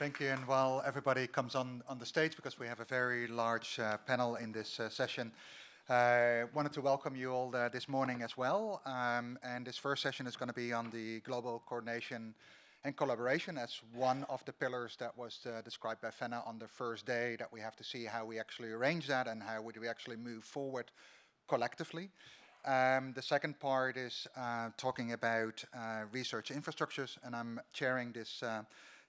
Thank you, and while everybody comes on the stage, because we have a very large panel in this session, I wanted to welcome you all this morning as well. And this first session is going to be on the global coordination and collaboration as one of the pillars that was described by Fenna on the first day, that we have to see how we actually arrange that and how would we actually move forward collectively. The second part is talking about research infrastructures, and I'm chairing this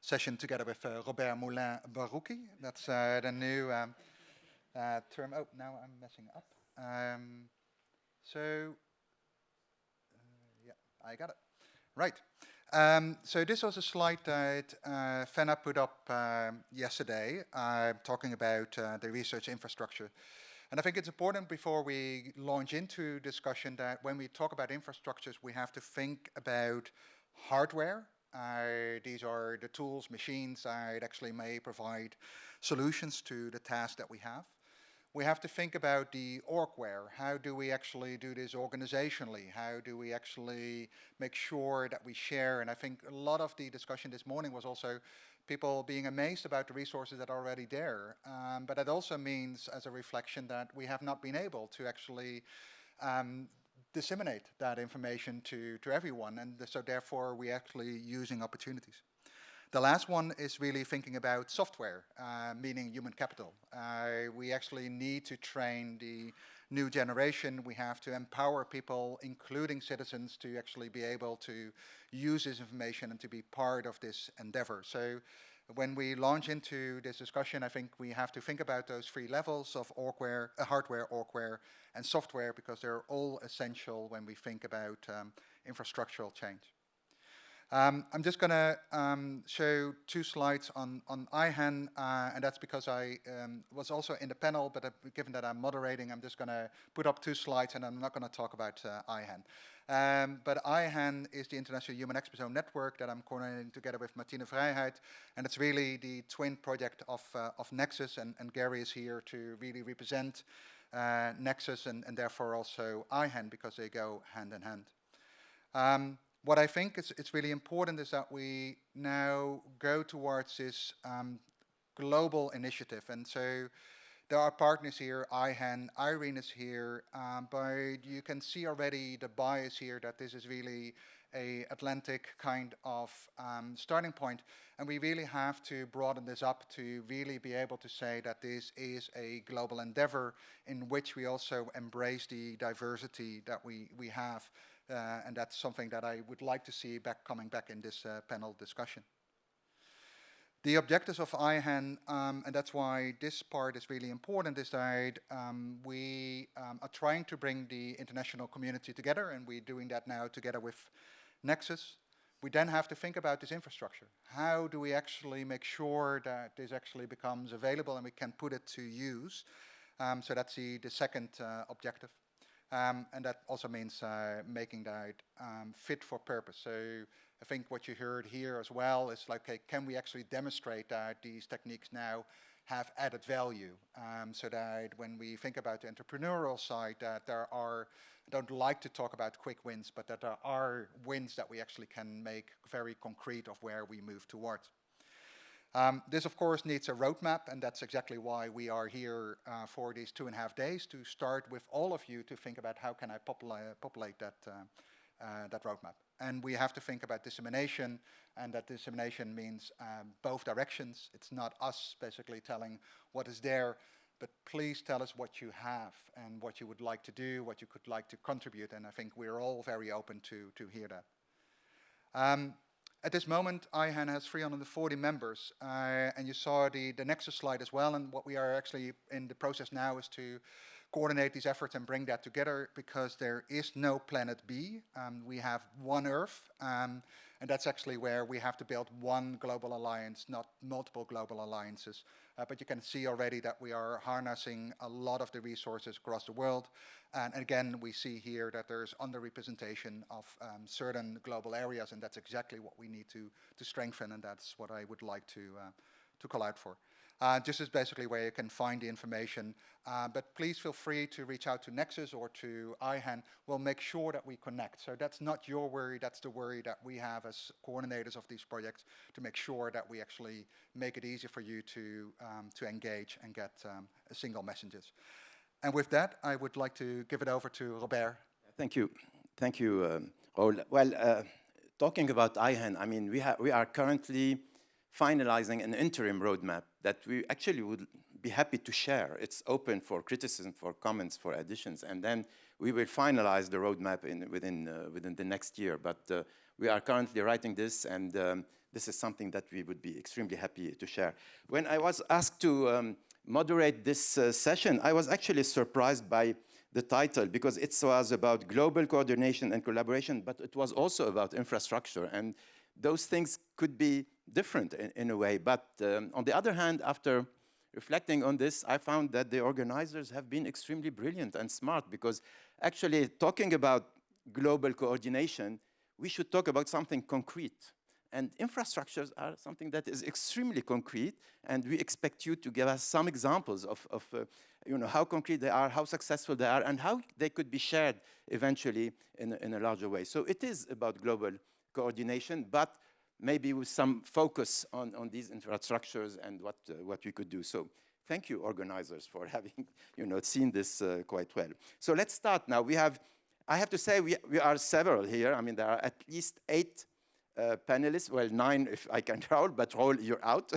session together with Robert Barouki. That's the new term. Oh, now I'm messing up. Yeah, I got it. Right. So this was a slide that Fenna put up yesterday, talking about the research infrastructure. And I think it's important before we launch into discussion that when we talk about infrastructures, we have to think about hardware. These are the tools, machines that actually may provide solutions to the task that we have. We have to think about the orgware. How do we actually do this organizationally? How do we actually make sure that we share? And I think a lot of the discussion this morning was also people being amazed about the resources that are already there. But it also means, as a reflection, that we have not been able to actually disseminate that information to everyone, and so therefore we're actually using opportunities. The last one is really thinking about software, meaning human capital. We actually need to train the new generation. We have to empower people, including citizens, to actually be able to use this information and to be part of this endeavor. So when we launch into this discussion, I think we have to think about those three levels of orgware, hardware, orgware, and software, because they're all essential when we think about infrastructural change. I'm just going to show two slides on IHEN, and that's because I was also in the panel, but given that I'm moderating, I'm just going to put up two slides, and I'm not going to talk about IHEN. But IHEN is the International Human Exposome Network that I'm coordinating together with Martine Vrijheid, and it's really the twin project of NEXUS, and Gary is here to really represent NEXUS and therefore also IHEN, because they go hand in hand. What I think it's really important is that we now go towards this global initiative. And so there are partners here, IHEN, EIRENE is here, but you can see already the bias here that this is really a Atlantic kind of starting point. And we really have to broaden this up to really be able to say that this is a global endeavor in which we also embrace the diversity that we have. And that's something that I would like to see coming back in this panel discussion. The objectives of IHEN, and that's why this part is really important, is that we are trying to bring the international community together, and we're doing that now together with NEXUS. We then have to think about this infrastructure. How do we actually make sure that this actually becomes available and we can put it to use? So that's the second objective. And that also means making that fit for purpose. So I think what you heard here as well is like, okay, can we actually demonstrate that these techniques now have added value? So that when we think about the entrepreneurial side, that there are, I don't like to talk about quick wins, but that there are wins that we actually can make very concrete of where we move towards. This, of course, needs a roadmap, and that's exactly why we are here for these 2.5 days, to start with all of you to think about how can I populate that roadmap. And we have to think about dissemination, and that dissemination means both directions. It's not us basically telling what is there, but please tell us what you have and what you would like to do, what you could like to contribute, and I think we're all very open to hear that. At this moment, IHEN has 340 members, and you saw the NEXUS slide as well, and what we are actually in the process now is to coordinate these efforts and bring that together, because there is no planet B. We have one Earth, and that's actually where we have to build one global alliance, not multiple global alliances. But you can see already that we are harnessing a lot of the resources across the world. And again, we see here that there's underrepresentation of certain global areas, and that's exactly what we need to strengthen, and that's what I would like to call out for. This is basically where you can find the information. But please feel free to reach out to NEXUS or to IHEN. We'll make sure that we connect. So that's not your worry, that's the worry that we have as coordinators of these projects, to make sure that we actually make it easy for you to engage and get single messages. And with that, I would like to give it over to Robert. Thank you. Thank you, Roel. Well, talking about IHEN, I mean, we are currently finalizing an interim roadmap that we actually would be happy to share. It's open for criticism, for comments, for additions, and then we will finalize the roadmap within the next year. But we are currently writing this, and this is something that we would be extremely happy to share. When I was asked to moderate this session, I was actually surprised by the title, because it was about global coordination and collaboration, but it was also about infrastructure, and those things could be different in a way. But on the other hand, after reflecting on this, I found that the organizers have been extremely brilliant and smart, because actually talking about global coordination, we should talk about something concrete. And infrastructures are something that is extremely concrete, and we expect you to give us some examples of you know, how concrete they are, how successful they are, and how they could be shared eventually in a larger way. So it is about global coordination, but maybe with some focus on these infrastructures and what we could do. So thank you, organizers, for having seen this quite well. So let's start now. I have to say, we are several here. I mean, there are at least 8 panelists, well, 9 if I can count, but Roel, you're out.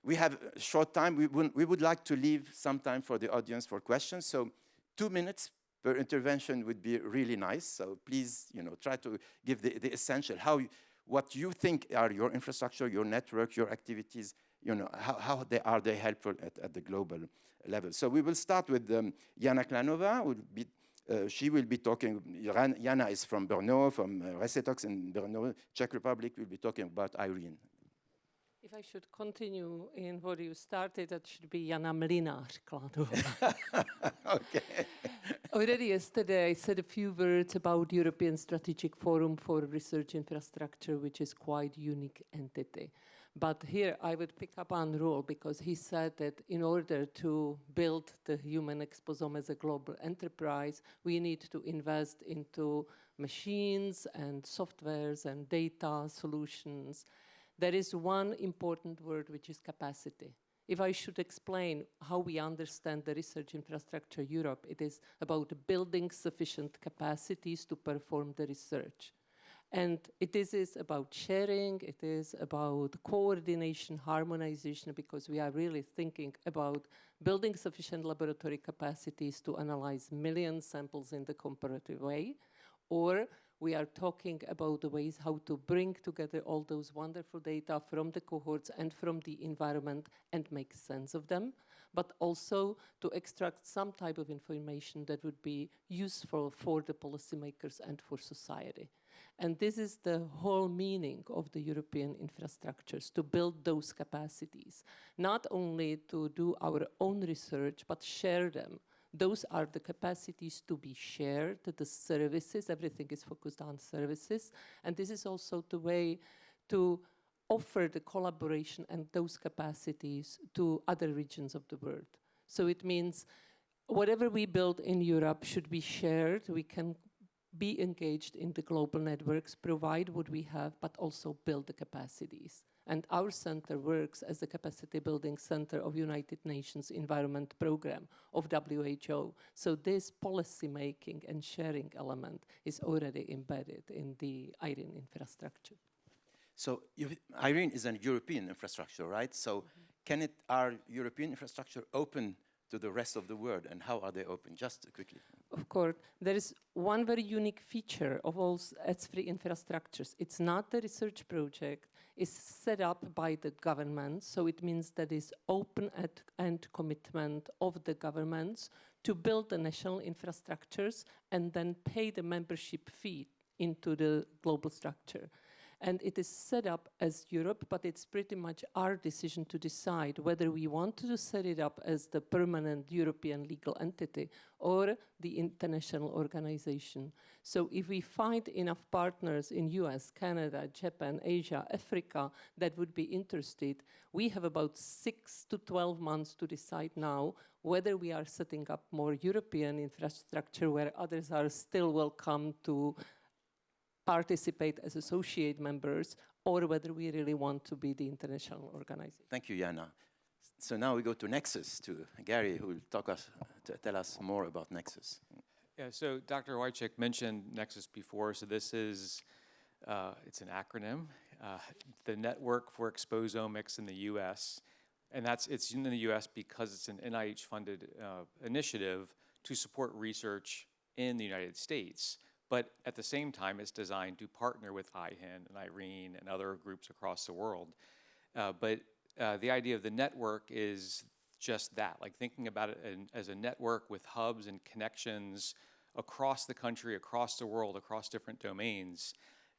We have a short time. We would like to leave some time for the audience for questions. So 2 minutes per intervention would be really nice. So please, try to give the essential, what you think are your infrastructure, your network, your activities, how are they helpful at the global level. So we will start with Jana Klánová. She will be talking. Jana is from Brno, from RECETOX in Brno, Czech Republic. We'll be talking about IRENE. If I should continue in what you started, that should be Jana Klánová. Okay. Already yesterday, I said a few words about European Strategic Forum for Research Infrastructure, which is quite a unique entity. But here I would pick up on Roel, because he said that in order to build the human exposome as a global enterprise, we need to invest into machines and softwares and data solutions. There is one important word, which is capacity. If I should explain how we understand the research infrastructure Europe, it is about building sufficient capacities to perform the research. And it is about sharing, it is about coordination, harmonization, because we are really thinking about building sufficient laboratory capacities to analyze million samples in the comparative way, or we are talking about the ways how to bring together all those wonderful data from the cohorts and from the environment and make sense of them, but also to extract some type of information that would be useful for the policymakers and for society. And this is the whole meaning of the European infrastructures, to build those capacities, not only to do our own research, but share them. Those are the capacities to be shared, the services, everything is focused on services. And this is also the way to offer the collaboration and those capacities to other regions of the world. So it means whatever we build in Europe should be shared. We can be engaged in the global networks, provide what we have, but also build the capacities. And our center works as the capacity building center of United Nations Environment Program of WHO. So this policy making and sharing element is already embedded in the IRENE infrastructure. So IRENE is a European infrastructure, right? So are European infrastructure open to the rest of the world, and how are they open? Just quickly. Of course, there is one very unique feature of all ETS-free infrastructures. It's not the research project. It's set up by the government, so it means that it's open end commitment of the governments to build the national infrastructures and then pay the membership fee into the global structure. And it is set up as Europe, but it's pretty much our decision to decide whether we want to set it up as the permanent European legal entity or the international organization. So if we find enough partners in US, Canada, Japan, Asia, Africa that would be interested, we have about 6 to 12 months to decide now whether we are setting up more European infrastructure where others are still welcome to participate as associate members, or whether we really want to be the international organization. Thank you, Jana. So now we go to Nexus, to Gary, who will tell us more about Nexus. Yeah, so Dr. Wojcik mentioned Nexus before, so this is, it's an acronym, the Network for Exposomics in the US. And it's in the US because it's an NIH-funded initiative to support research in the United States. But at the same time, it's designed to partner with IHEN and IRENE and other groups across the world. But the idea of the network is just that, like thinking about it as a network with hubs and connections across the country, across the world, across different domains.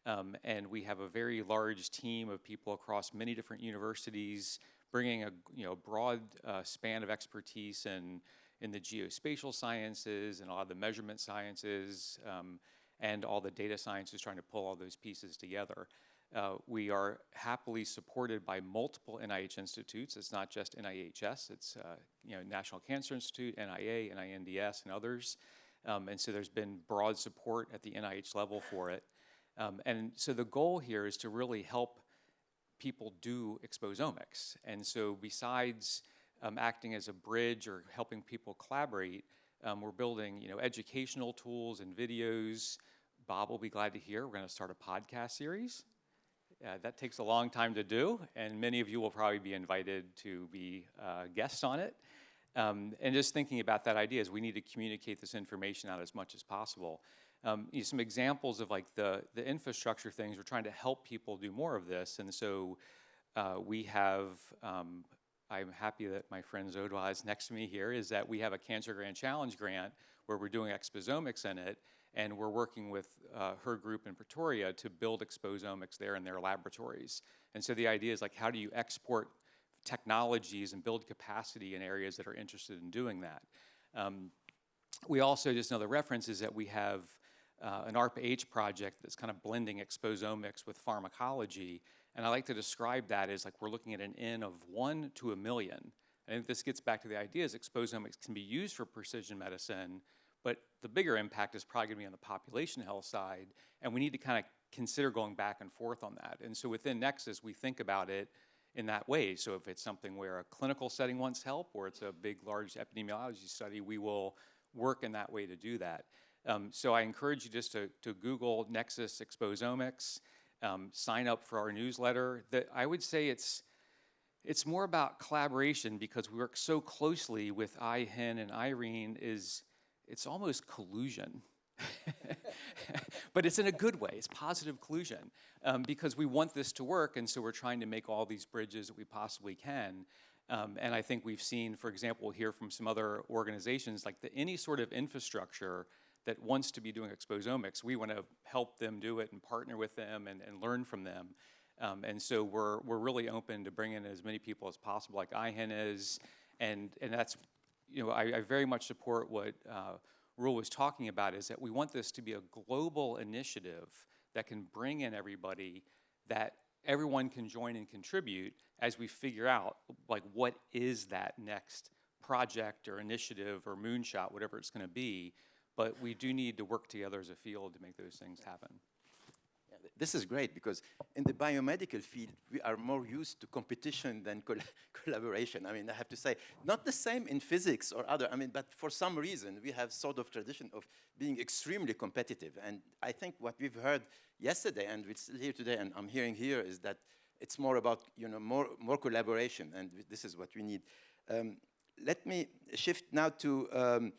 And we have a very large team of people across many different universities, bringing a broad span of expertise in the geospatial sciences and a lot of the measurement sciences, and all the data sciences, trying to pull all those pieces together. We are happily supported by multiple NIH institutes. It's not just NIHS, it's National Cancer Institute, NIA, NINDS, and others. And so there's been broad support at the NIH level for it. And so the goal here is to really help people do exposomics. And so besides acting as a bridge or helping people collaborate, we're building educational tools and videos. Bob will be glad to hear we're going to start a podcast series. That takes a long time to do, and many of you will probably be invited to be guests on it. And just thinking about that idea is we need to communicate this information out as much as possible. Some examples of like the infrastructure things, we're trying to help people do more of this. And so we have, I'm happy that my friend Zodwa is next to me here, is that we have a Cancer Grant Challenge grant where we're doing exposomics in it, and we're working with her group in Pretoria to build exposomics there in their laboratories. And so the idea is like, how do you export technologies and build capacity in areas that are interested in doing that? We also, just another reference is that we have an ARPA-H project that's kind of blending exposomics with pharmacology. And I like to describe that as like we're looking at an N of 1 to 1 million. I think this gets back to the idea is exposomics can be used for precision medicine, but the bigger impact is probably going to be on the population health side, and we need to kind of consider going back and forth on that. And so within Nexus, we think about it in that way. So if it's something where a clinical setting wants help, or it's a big, large epidemiology study, we will work in that way to do that. So I encourage you just to Google Nexus Exposomics, sign up for our newsletter. I would say it's more about collaboration because we work so closely with IHEN and IRENE. It's almost collusion. But it's in a good way. It's positive collusion because we want this to work, and so we're trying to make all these bridges that we possibly can. And I think we've seen, for example, here from some other organizations, like any sort of infrastructure that wants to be doing exposomics, we want to help them do it and partner with them and learn from them. And so we're really open to bring in as many people as possible, like IHEN is, and that's, I very much support what Roel was talking about, is that we want this to be a global initiative that can bring in everybody, that everyone can join and contribute as we figure out, like, what is that next project or initiative or moonshot, whatever it's going to be. But we do need to work together as a field to make those things happen. This is great because in the biomedical field, we are more used to competition than collaboration. I mean, I have to say, not the same in physics or other, but for some reason, we have sort of tradition of being extremely competitive. And I think what we've heard yesterday, and we're still here today, and I'm hearing here, is that it's more about, more collaboration, and this is what we need. Let me shift now to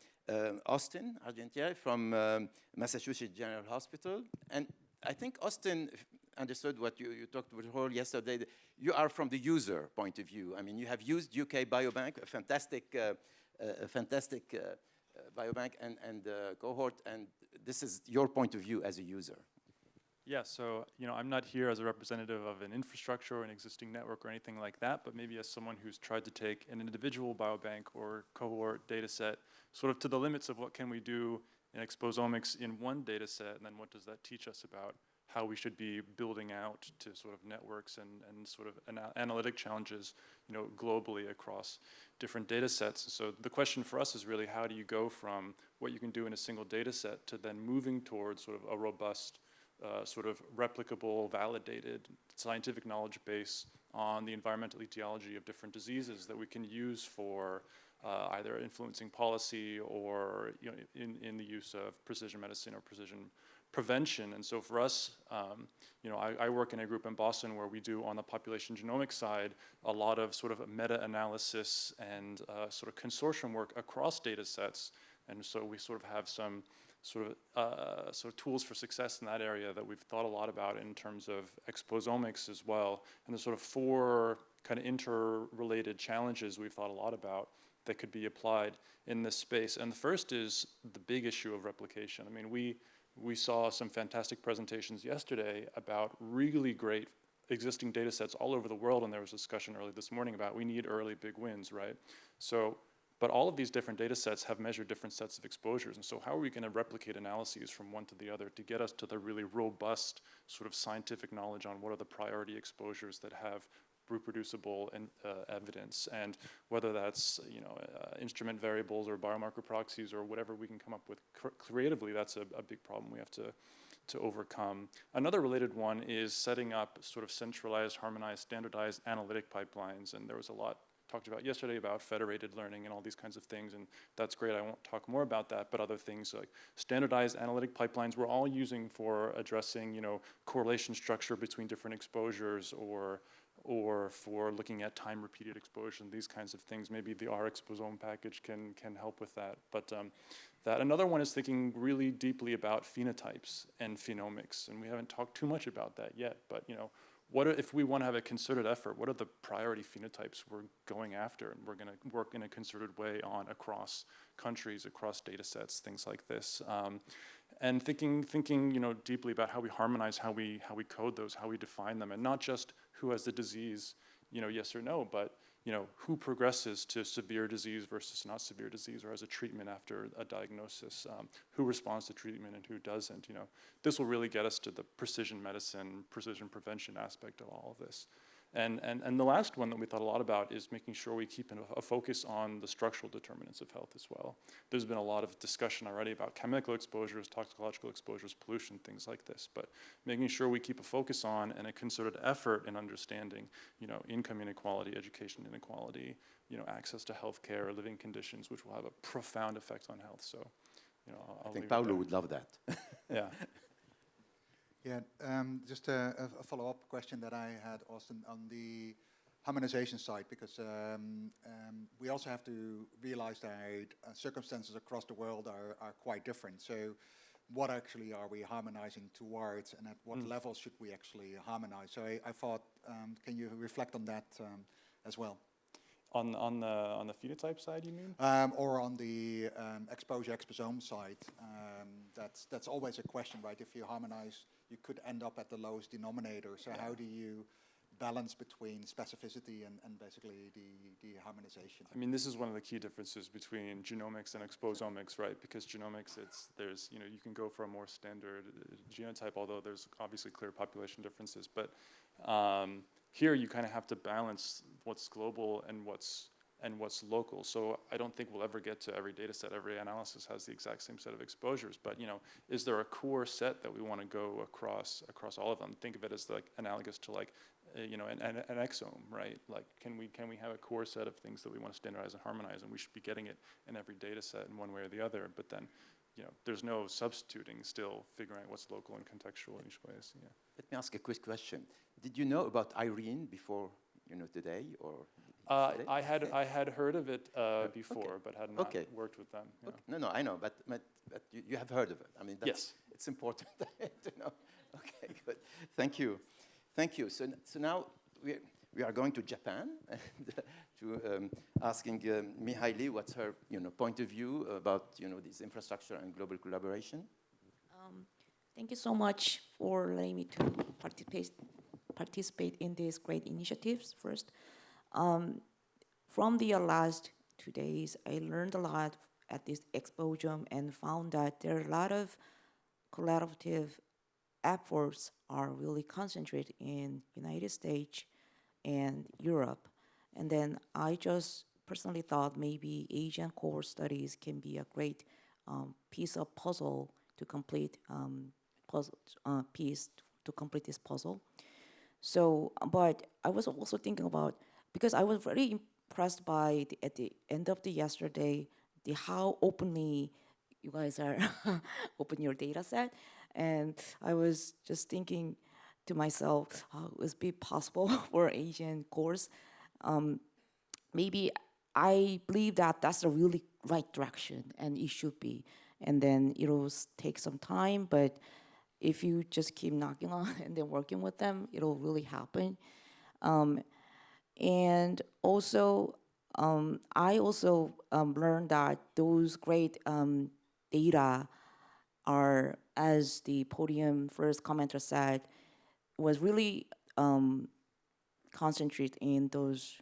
Austin Argentieri from Massachusetts General Hospital. And I think Austin understood what you talked with Roel yesterday. You are from the user point of view. I mean, you have used UK Biobank, a fantastic biobank and cohort, and this is your point of view as a user. Yeah, so I'm not here as a representative of an infrastructure or an existing network or anything like that, but maybe as someone who's tried to take an individual biobank or cohort data set sort of to the limits of what can we do in exposomics in one data set, and then what does that teach us about how we should be building out to sort of networks and sort of analytic challenges, globally across different data sets. So the question for us is really, how do you go from what you can do in a single data set to then moving towards sort of a robust, sort of replicable, validated scientific knowledge base on the environmental etiology of different diseases that we can use for either influencing policy or in the use of precision medicine or precision prevention. And so for us, I work in a group in Boston where we do, on the population genomics side, a lot of sort of meta-analysis and sort of consortium work across data sets. And so we sort of have some sort of tools for success in that area that we've thought a lot about in terms of exposomics as well. And there's sort of 4 kind of interrelated challenges we've thought a lot about that could be applied in this space. And the first is the big issue of replication. I mean, we saw some fantastic presentations yesterday about really great existing data sets all over the world, and there was a discussion early this morning about we need early big wins, right? So, but all of these different data sets have measured different sets of exposures, and so how are we going to replicate analyses from one to the other to get us to the really robust sort of scientific knowledge on what are the priority exposures that have reproducible evidence, and whether that's instrument variables or biomarker proxies or whatever we can come up with creatively, that's a big problem we have to overcome. Another related one is setting up sort of centralized, harmonized, standardized analytic pipelines, and there was a lot talked about yesterday about federated learning and all these kinds of things, and that's great. I won't talk more about that, but other things like standardized analytic pipelines we're all using for addressing correlation structure between different exposures, or for looking at time-repeated exposure and these kinds of things. Maybe the R-exposome package can help with that. But another one is thinking really deeply about phenotypes and phenomics, and we haven't talked too much about that yet. But if we want to have a concerted effort, what are the priority phenotypes we're going after, and we're going to work in a concerted way on across countries, across data sets, things like this. And thinking deeply about how we harmonize, how we code those, how we define them, and not just who has the disease, yes or no, but who progresses to severe disease versus not severe disease, or as a treatment after a diagnosis, who responds to treatment and who doesn't. This will really get us to the precision medicine, precision prevention aspect of all of this. And the last one that we thought a lot about is making sure we keep a focus on the structural determinants of health as well. There's been a lot of discussion already about chemical exposures, toxicological exposures, pollution, things like this, but making sure we keep a focus on and a concerted effort in understanding, income inequality, education inequality, access to healthcare, living conditions, which will have a profound effect on health. So, I think Paulo would love that. Yeah. Yeah, just a follow-up question that I had, Austin, on the harmonization side, because we also have to realize that circumstances across the world are quite different. So what actually are we harmonizing towards, and at what level should we actually harmonize? So I thought, can you reflect on that as well? On the phenotype side, you mean? Or on the exposome side. That's always a question, right? If you harmonize, you could end up at the lowest denominator. So how do you balance between specificity and basically the harmonization? I mean, this is one of the key differences between genomics and exposomics, right? Because genomics, you can go for a more standard genotype, although there's obviously clear population differences. But here you kind of have to balance what's global and what's local. So I don't think we'll ever get to every data set. Every analysis has the exact same set of exposures. But is there a core set that we want to go across all of them? Think of it as like analogous to like an exome, right? Like can we have a core set of things that we want to standardize and harmonize, and we should be getting it in every data set in one way or the other. But then there's no substituting, still figuring out what's local and contextual in each place. Yeah. Let me ask a quick question. Did you know about IRENE before today, or? I had heard of it before, but had not worked with them. Yeah. Okay. No, I know, but you have heard of it. I mean, yes, it's important to know. Okay, good. Thank you. So now we are going to Japan and to asking Mihye what's her point of view about this infrastructure and global collaboration. Thank you so much for letting me to participate in these great initiatives first. From the last 2 days, I learned a lot at this exposure and found that there are a lot of collaborative efforts are really concentrated in United States and Europe. And then I just personally thought maybe Asian core studies can be a great piece of puzzle to complete piece to complete this puzzle. So, but I was also thinking about, because I was very impressed by at the end of the yesterday, how openly you guys are open your data set. And I was just thinking to myself, how would it be possible for Asian course? Maybe I believe that that's the really right direction, and it should be. And then it'll take some time, but if you just keep knocking on and then working with them, it'll really happen. And also, I also learned that those great data are, as the podium first commenter said, was really concentrated in those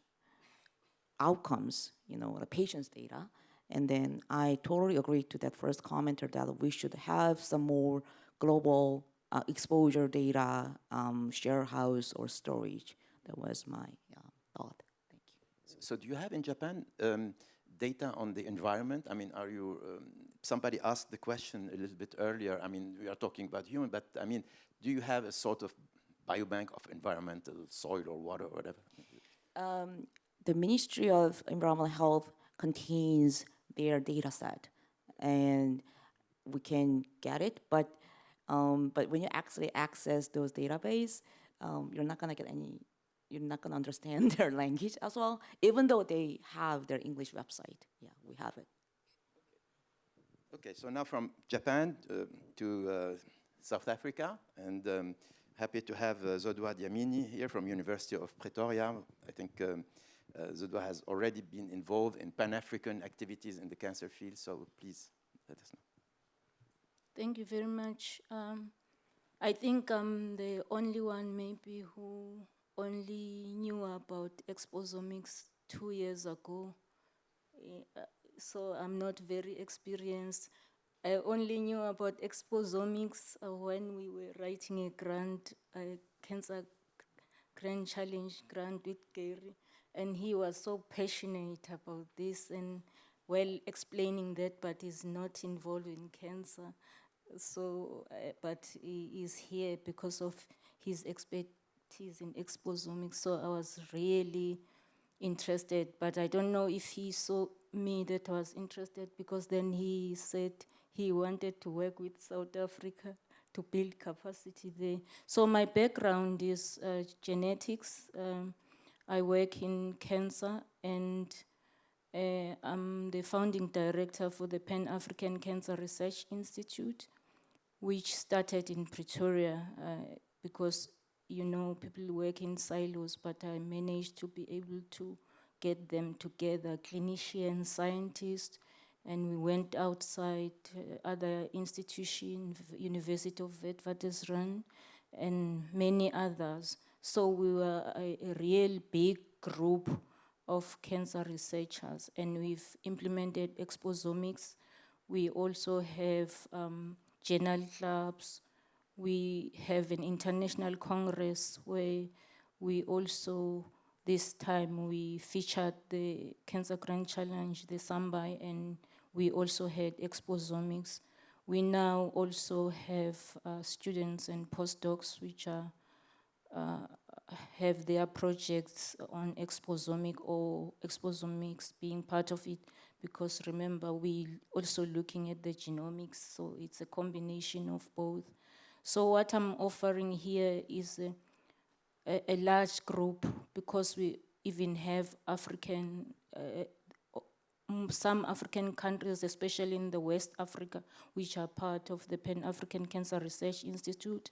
outcomes, you know, the patient's data. And then I totally agree to that first commenter that we should have some more global exposure data, share house or storage. That was my thought. Thank you. So do you have in Japan data on the environment? I mean, are you, somebody asked the question a little bit earlier. I mean, we are talking about human, but I mean, do you have a sort of biobank of environmental soil or water or whatever? The Ministry of Environmental Health contains their data set, and we can get it, but when you actually access those database, you're not gonna get any, you're not gonna understand their language as well, even though they have their English website. Yeah, we have it. Okay, so now from Japan to South Africa, and happy to have Zodwa Dlamini here from University of Pretoria. I think Zodwa has already been involved in Pan-African activities in the cancer field, so please let us know. Thank you very much. I think I'm the only one maybe who only knew about exposomics 2 years ago. So I'm not very experienced. I only knew about exposomics when we were writing a grant, a cancer grand challenge grant with Gary. And he was so passionate about this and well explaining that, but is not involved in cancer. So, but he is here because of his expertise in exposomics. So I was really interested, but I don't know if he saw me that I was interested, because then he said he wanted to work with South Africa to build capacity there. So my background is genetics. I work in cancer, and I'm the founding director for the Pan-African Cancer Research Institute, which started in Pretoria because, you know, people work in silos, but I managed to be able to get them together, clinicians, scientists, and we went outside other institutions, University of Witwatersrand, and many others. So we were a real big group of cancer researchers, and we've implemented exposomics. We also have journal clubs. We have an international congress where we also, this time we featured the Cancer Grand Challenge, the Sambai, and we also had exposomics. We now also have students and postdocs which are have their projects on exposomic or exposomics being part of it, because remember, we also looking at the genomics, so it's a combination of both. So what I'm offering here is a large group, because we even have African, some African countries, especially in the West Africa, which are part of the Pan-African Cancer Research Institute.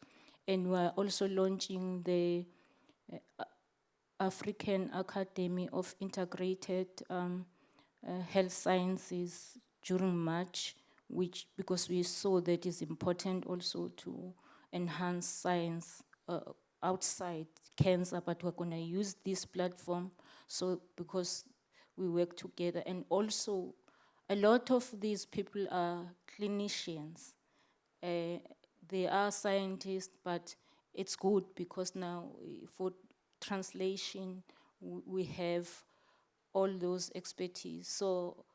And we're also launching the African Academy of Integrated Health Sciences during March. which, because we saw that it's important also to enhance science outside cancer, but we're gonna use this platform, so because we work together. And also, a lot of these people are clinicians. They are scientists, but it's good because now for translation, we have all those expertise. So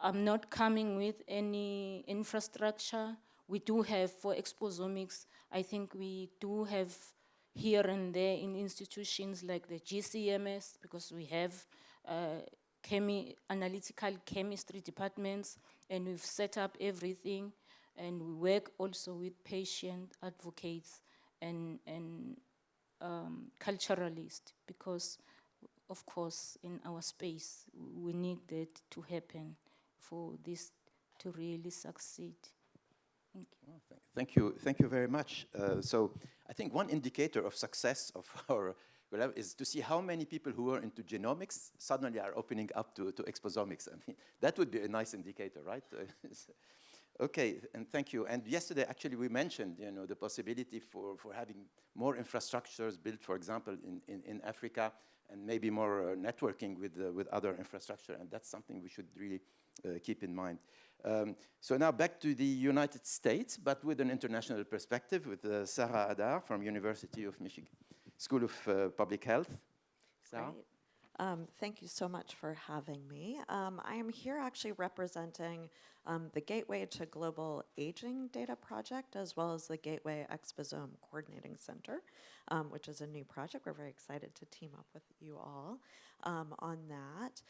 I'm not coming with any infrastructure. We do have for exposomics, I think we do have here and there in institutions like the GCMS, because we have analytical chemistry departments, and we've set up everything, and we work also with patient advocates and culturalists, because of course in our space we need that to happen for this to really succeed. Thank you. Thank you very much. So I think one indicator of success of our lab is to see how many people who are into genomics suddenly are opening up to exposomics. I mean, that would be a nice indicator, right? Okay, and thank you. And yesterday, actually, we mentioned, you know, the possibility for having more infrastructures built, for example, in Africa, and maybe more networking with other infrastructure, and that's something we should really keep in mind. So now back to the United States, but with an international perspective, with Sara Adar from University of Michigan School of Public Health. Sara? Thank you so much for having me. I am here actually representing the Gateway to Global Aging Data Project, as well as the Gateway Exposome Coordinating Center, which is a new project. We're very excited to team up with you all on that.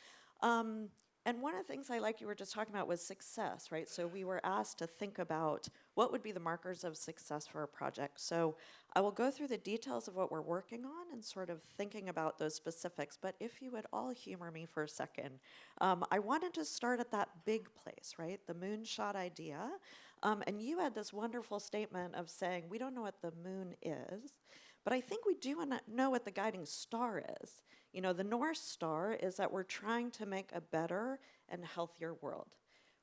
And one of the things I like you were just talking about was success, right? So we were asked to think about what would be the markers of success for a project. So I will go through the details of what we're working on and sort of thinking about those specifics, but if you would all humor me for a second, I wanted to start at that big place, right? The moonshot idea. And you had this wonderful statement of saying, we don't know what the moon is, but I think we do know what the guiding star is. You know, the North Star is that we're trying to make a better and healthier world.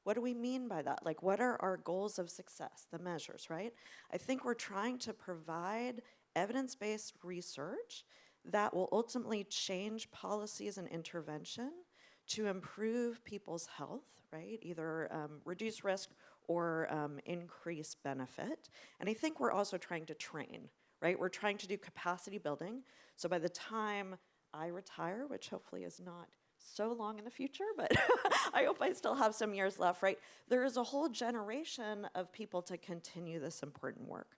What do we mean by that? Like, what are our goals of success, the measures, right? I think we're trying to provide evidence-based research that will ultimately change policies and intervention to improve people's health, right? Either reduce risk or increase benefit. And I think we're also trying to train, right? We're trying to do capacity building. So by the time I retire, which hopefully is not so long in the future, but I hope I still have some years left, right? There is a whole generation of people to continue this important work.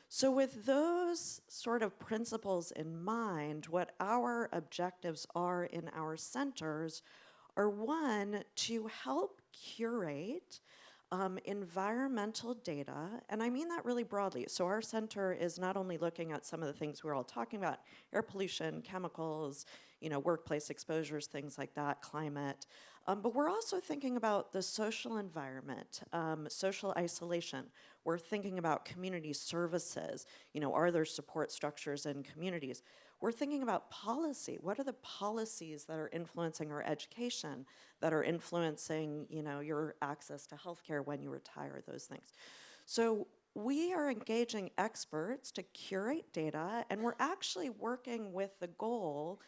So with those sort of principles in mind, what our objectives are in our centers are, one, to help curate environmental data, and I mean that really broadly. So our center is not only looking at some of the things we're all talking about, air pollution, chemicals, you know, workplace exposures, things like that, climate, but we're also thinking about the social environment, social isolation. We're thinking about community services. You know, are there support structures in communities? We're thinking about policy. What are the policies that are influencing our education, that are influencing, you know, your access to healthcare when you retire, those things. So we are engaging experts to curate data, and we're actually working with the goal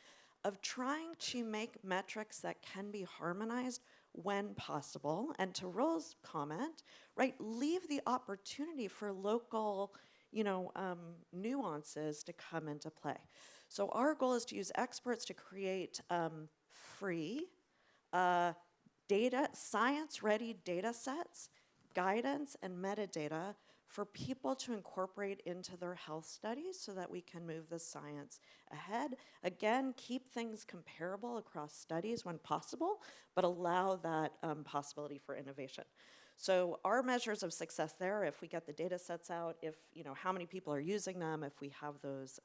of trying to make metrics that can be harmonized when possible, and to Roel's comment, right, leave the opportunity for local, you know, nuances to come into play. So our goal is to use experts to create free data, science-ready data sets, guidance, and metadata for people to incorporate into their health studies so that we can move the science ahead. Again, keep things comparable across studies when possible, but allow that possibility for innovation. So our measures of success there, if we get the data sets out, if, you know, how many people are using them, if we have those,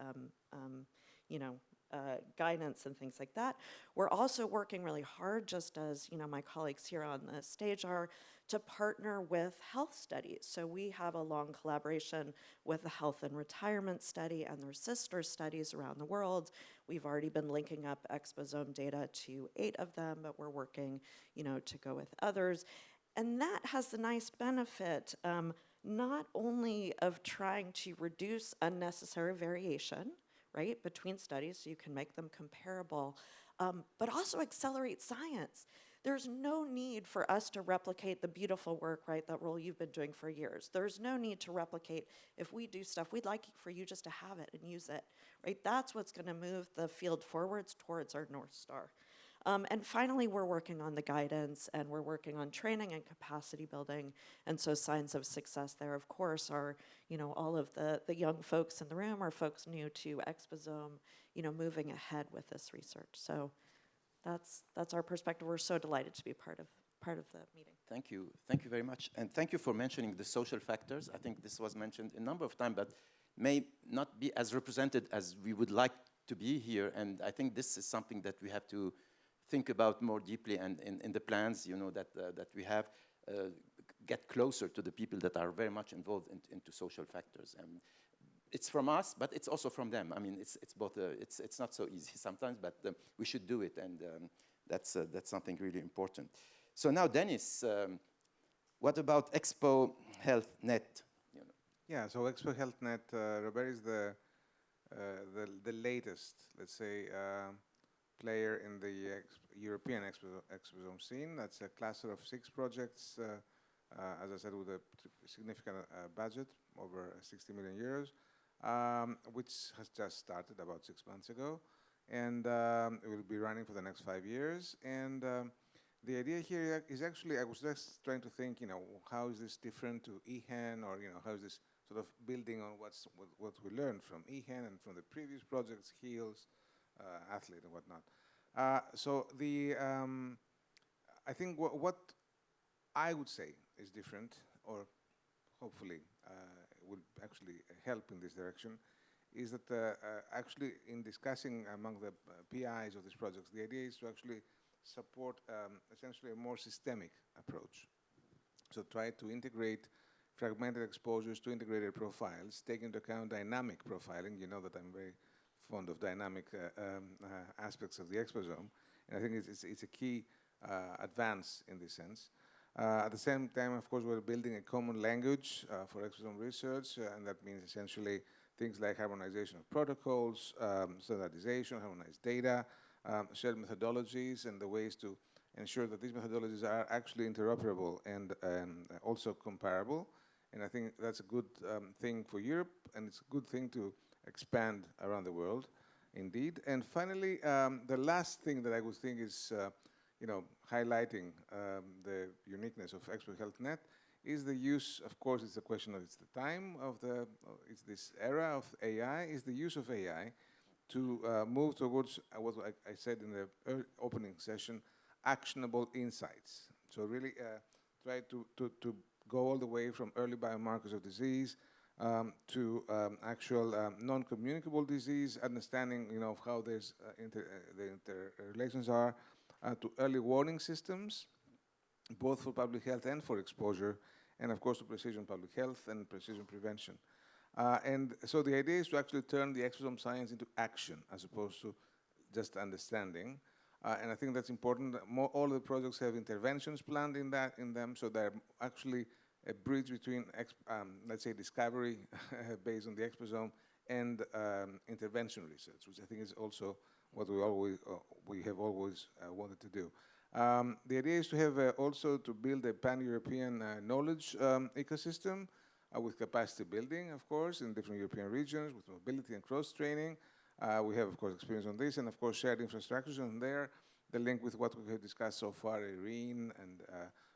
you know, guidance and things like that. We're also working really hard, just as, you know, my colleagues here on the stage are, to partner with health studies. So we have a long collaboration with the Health and Retirement Study and their sister studies around the world. We've already been linking up exposome data to 8 of them, but we're working, you know, to go with others. And that has the nice benefit not only of trying to reduce unnecessary variation, right, between studies so you can make them comparable, but also accelerate science. There's no need for us to replicate the beautiful work, right, that Roel you've been doing for years. There's no need to replicate. If we do stuff, we'd like for you just to have it and use it, right? That's what's going to move the field forwards towards our North Star. And finally, we're working on the guidance, and we're working on training and capacity building. And so signs of success there, of course, are, you know, all of the young folks in the room or folks new to Exposome, you know, moving ahead with this research. So that's our perspective. We're so delighted to be part of the meeting. Thank you very much, and thank you for mentioning the social factors. I think this was mentioned a number of times, but may not be as represented as we would like to be here. And I think this is something that we have to think about more deeply, and in the plans, you know, that we have, get closer to the people that are very much involved into social factors. And it's from us, but it's also from them. I mean, it's both. It's not so easy sometimes, but we should do it, and that's something really important. So now, Denis, what about ExpoHealthNet? You know. Yeah, so ExpoHealthNet, Robert, is the latest, let's say, player in the European exposome scene. That's a cluster of 6 projects, as I said, with a significant budget, over 60 million euros. Which has just started about 6 months ago, and it will be running for the next 5 years. And the idea here is actually, I was just trying to think, you know, how is this different to EIHEN, or, you know, how is this sort of building on what we learned from EIHEN and from the previous projects, HEALS, Athlete, and whatnot. So I think what I would say is different, or hopefully will actually help in this direction, is that actually in discussing among the PIs of these projects, the idea is to actually support essentially a more systemic approach. So try to integrate fragmented exposures to integrated profiles, take into account dynamic profiling. You know that I'm very fond of dynamic aspects of the exposome, and I think it's a key advance in this sense. At the same time, of course, we're building a common language for exposome research, and that means essentially things like harmonization of protocols, standardization, harmonized data, shared methodologies, and the ways to ensure that these methodologies are actually interoperable and also comparable. And I think that's a good thing for Europe, and it's a good thing to expand around the world, indeed. And finally, the last thing that I would think is you know, highlighting the uniqueness of ExpoHealthNet is the use, of course, it's a question of, it's the time of the, it's this era of AI, is the use of AI to move towards what I said in the opening session, actionable insights. So really try to go all the way from early biomarkers of disease to actual non-communicable disease, understanding, you know, of how there's the interrelations are, to early warning systems, both for public health and for exposure, and of course to precision public health and precision prevention. And so the idea is to actually turn the exposome science into action as opposed to just understanding. And I think that's important. All the projects have interventions planned in them, so they're actually a bridge between, let's say, discovery based on the exposome and intervention research, which I think is also what we have always wanted to do. The idea is to have also to build a pan-European knowledge ecosystem with capacity building, of course, in different European regions, with mobility and cross-training. We have, of course, experience on this, and of course, shared infrastructures on there. The link with what we have discussed so far, EIRENE, and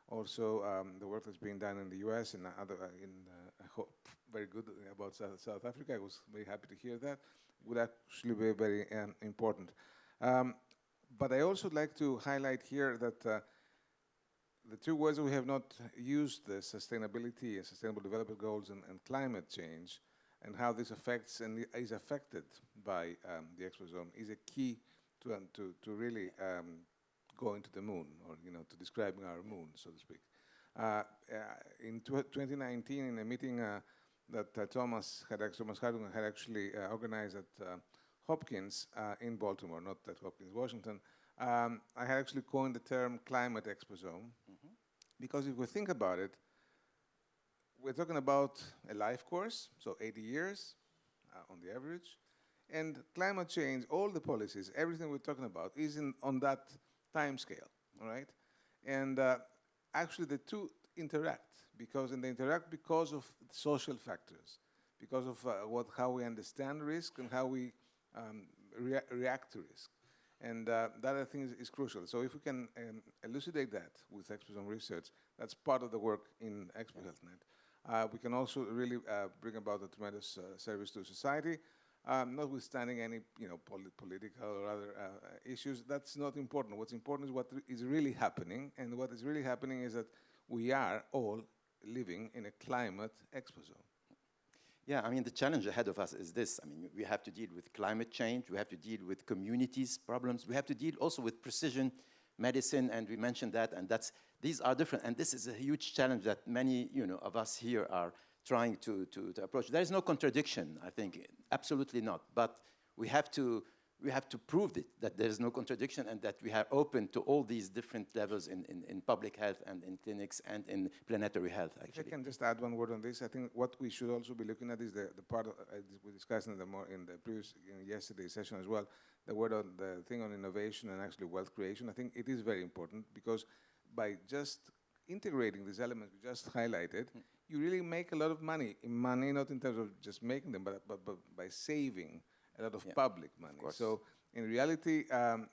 also the work that's being done in the US and other, I hope, very good about South Africa. I was very happy to hear that. Would actually be very important. But I also like to highlight here that the two words that we have not used, the sustainability and sustainable development goals and climate change, and how this affects and is affected by the exposome, is a key to really going to the moon, or to describing our moon, so to speak. In 2019, in a meeting that Thomas Hardung had actually organized at Hopkins in Baltimore, not at Hopkins, Washington, I had actually coined the term climate exposome. Because if we think about it, we're talking about a life course, so 80 years on the average, and climate change, all the policies, everything we're talking about is on that time scale, all right? And actually the two interact, and they interact because of social factors, because of how we understand risk and how we react to risk. And that, I think, is crucial. So if we can elucidate that with exposome research, that's part of the work in ExpoHealthNet. We can also really bring about a tremendous service to society, notwithstanding any political or other issues. That's not important. What's important is what is really happening, and what is really happening is that we are all living in a climate exposome. Yeah, I mean, the challenge ahead of us is this. I mean, we have to deal with climate change, we have to deal with communities problems, we have to deal also with precision medicine, and we mentioned that, and these are different, and this is a huge challenge that many, of us here are trying to approach. There is no contradiction, I think, absolutely not, but we have to prove it, that there is no contradiction and that we are open to all these different levels in public health and in clinics and in planetary health, actually. If I can just add one word on this, I think what we should also be looking at is the part we discussed in the previous, yesterday's session as well, the thing on innovation and actually wealth creation. I think it is very important because by just integrating these elements we just highlighted, you really make a lot of money not in terms of just making them, but by saving a lot of public money. So in reality,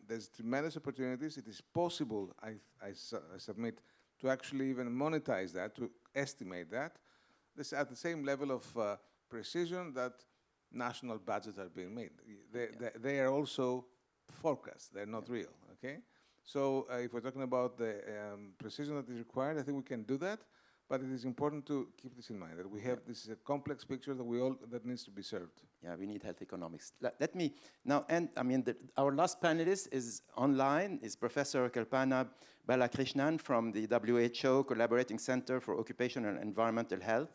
there's tremendous opportunities. It is possible, I submit, to actually even monetize that, to estimate that. This at the same level of precision that national budgets are being made. They are also forecasts. They're not real, okay? So if we're talking about the precision that is required, I think we can do that. But it is important to keep this in mind, that we have, this is a complex picture that needs to be served. Yeah, we need health economics. Let me now end. I mean, our last panelist is online, is Professor Kalpana Balakrishnan from the WHO Collaborating Center for Occupational and Environmental Health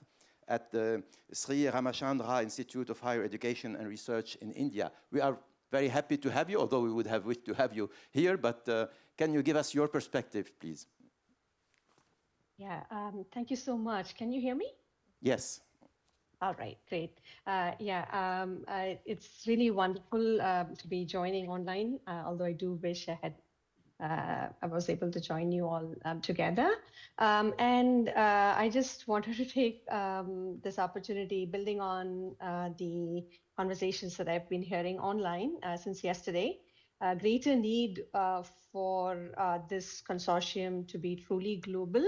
at the Sri Ramachandra Institute of Higher Education and Research in India. We are very happy to have you, although we would have wished to have you here, but can you give us your perspective, please? Yeah, thank you so much. Can you hear me? Yes. All right, great. It's really wonderful to be joining online, although I do wish I was able to join you all together. I just wanted to take this opportunity, building on the conversations that I've been hearing online since yesterday, greater need for this consortium to be truly global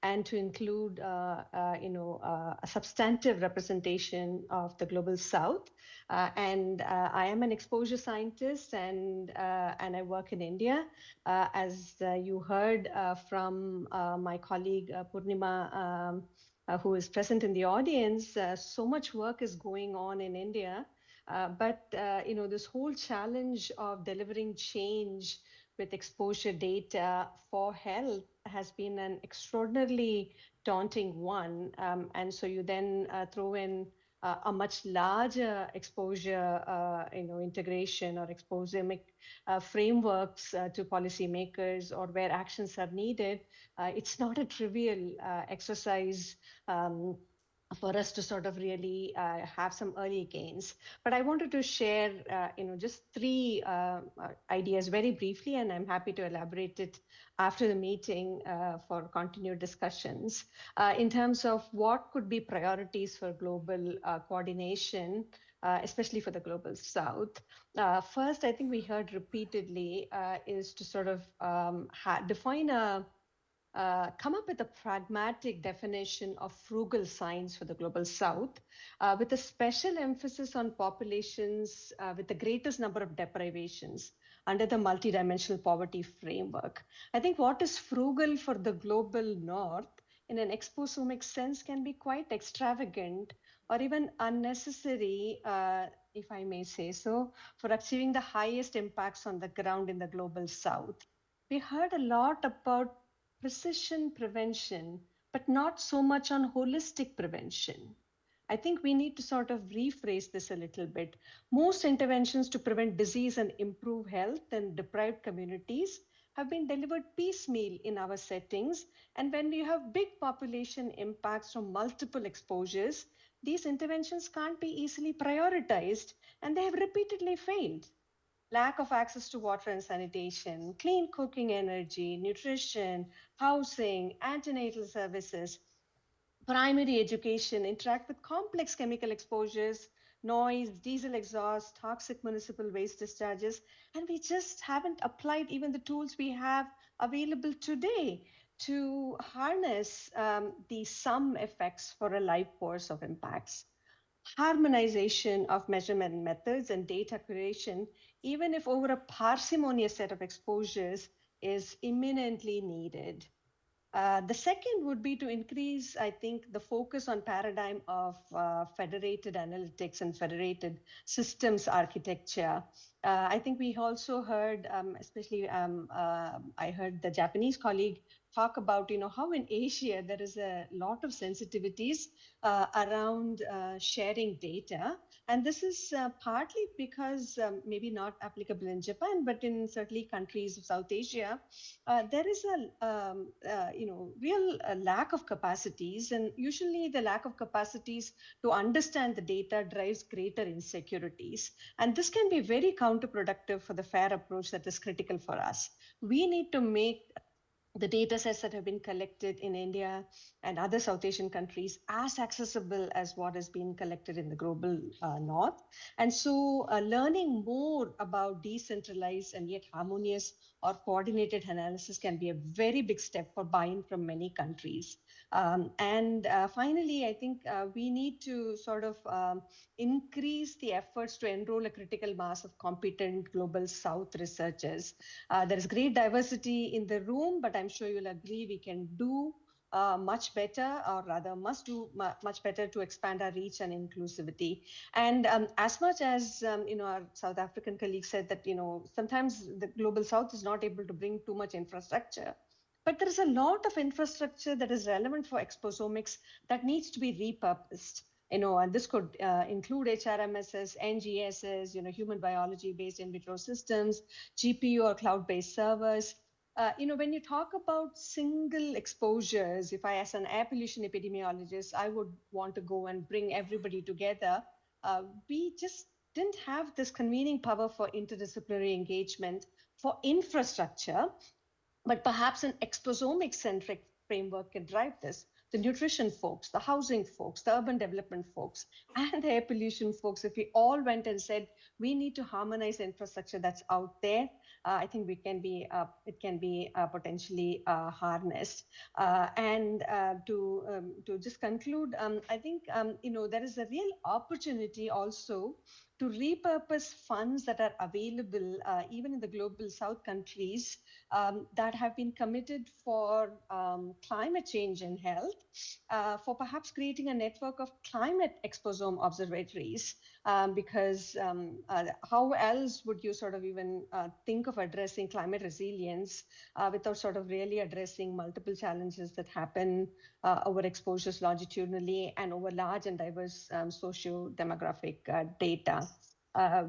and to include, a substantive representation of the global South. I am an exposure scientist, and I work in India. As you heard from my colleague Purnima, who is present in the audience, so much work is going on in India. But this whole challenge of delivering change with exposure data for health has been an extraordinarily daunting one. And so you then throw in a much larger exposure integration or exposemic frameworks to policymakers, or where actions are needed. It's not a trivial exercise for us to sort of really have some early gains. But I wanted to share, just three ideas very briefly, and I'm happy to elaborate it after the meeting for continued discussions in terms of what could be priorities for global coordination, especially for the global South. First, I think we heard repeatedly is to sort of come up with a pragmatic definition of frugal science for the global South, with a special emphasis on populations with the greatest number of deprivations under the multidimensional poverty framework. I think what is frugal for the global North in an exposomic sense can be quite extravagant or even unnecessary, if I may say so, for achieving the highest impacts on the ground in the global South. We heard a lot about precision prevention, but not so much on holistic prevention. I think we need to sort of rephrase this a little bit. Most interventions to prevent disease and improve health in deprived communities have been delivered piecemeal in our settings. And when you have big population impacts from multiple exposures, these interventions can't be easily prioritized, and they have repeatedly failed. Lack of access to water and sanitation, clean cooking energy, nutrition, housing, antenatal services, primary education interact with complex chemical exposures, noise, diesel exhaust, toxic municipal waste discharges, and we just haven't applied even the tools we have available today to harness the sum effects for a life course of impacts. Harmonization of measurement methods and data curation, even if over a parsimonious set of exposures, is imminently needed. The second would be to increase, I think, the focus on paradigm of federated analytics and federated systems architecture. I think we also heard, especially I heard the Japanese colleague talk about, how in Asia there is a lot of sensitivities around sharing data. And this is partly because maybe not applicable in Japan, but in certainly countries of South Asia, there is a real lack of capacities, and usually the lack of capacities to understand the data drives greater insecurities. And this can be very counterproductive for the FAIR approach that is critical for us. We need to make the data sets that have been collected in India and other South Asian countries as accessible as what has been collected in the global north. And so learning more about decentralized and yet harmonious or coordinated analysis can be a very big step for buy-in from many countries. Finally, I think we need to sort of increase the efforts to enroll a critical mass of competent global South researchers. There is great diversity in the room, but I'm sure you'll agree we can do much better, or rather must do much better to expand our reach and inclusivity. And as much as our South African colleague said that sometimes the global South is not able to bring too much infrastructure, but there is a lot of infrastructure that is relevant for exposomics that needs to be repurposed. And this could include HRMSs, NGSs, human biology-based in vitro systems, GPU or cloud-based servers. When you talk about single exposures, if I, as an air pollution epidemiologist, I would want to go and bring everybody together, we just didn't have this convening power for interdisciplinary engagement for infrastructure, but perhaps an exposomic-centric framework can drive this. The nutrition folks, the housing folks, the urban development folks, and the air pollution folks, if we all went and said, we need to harmonize infrastructure that's out there, I think it can be potentially harnessed. To just conclude, I think there is a real opportunity also to repurpose funds that are available even in the global South countries that have been committed for climate change and health, for perhaps creating a network of climate exposome observatories, because how else would you sort of even think of addressing climate resilience without sort of really addressing multiple challenges that happen over exposures longitudinally and over large and diverse socio-demographic data.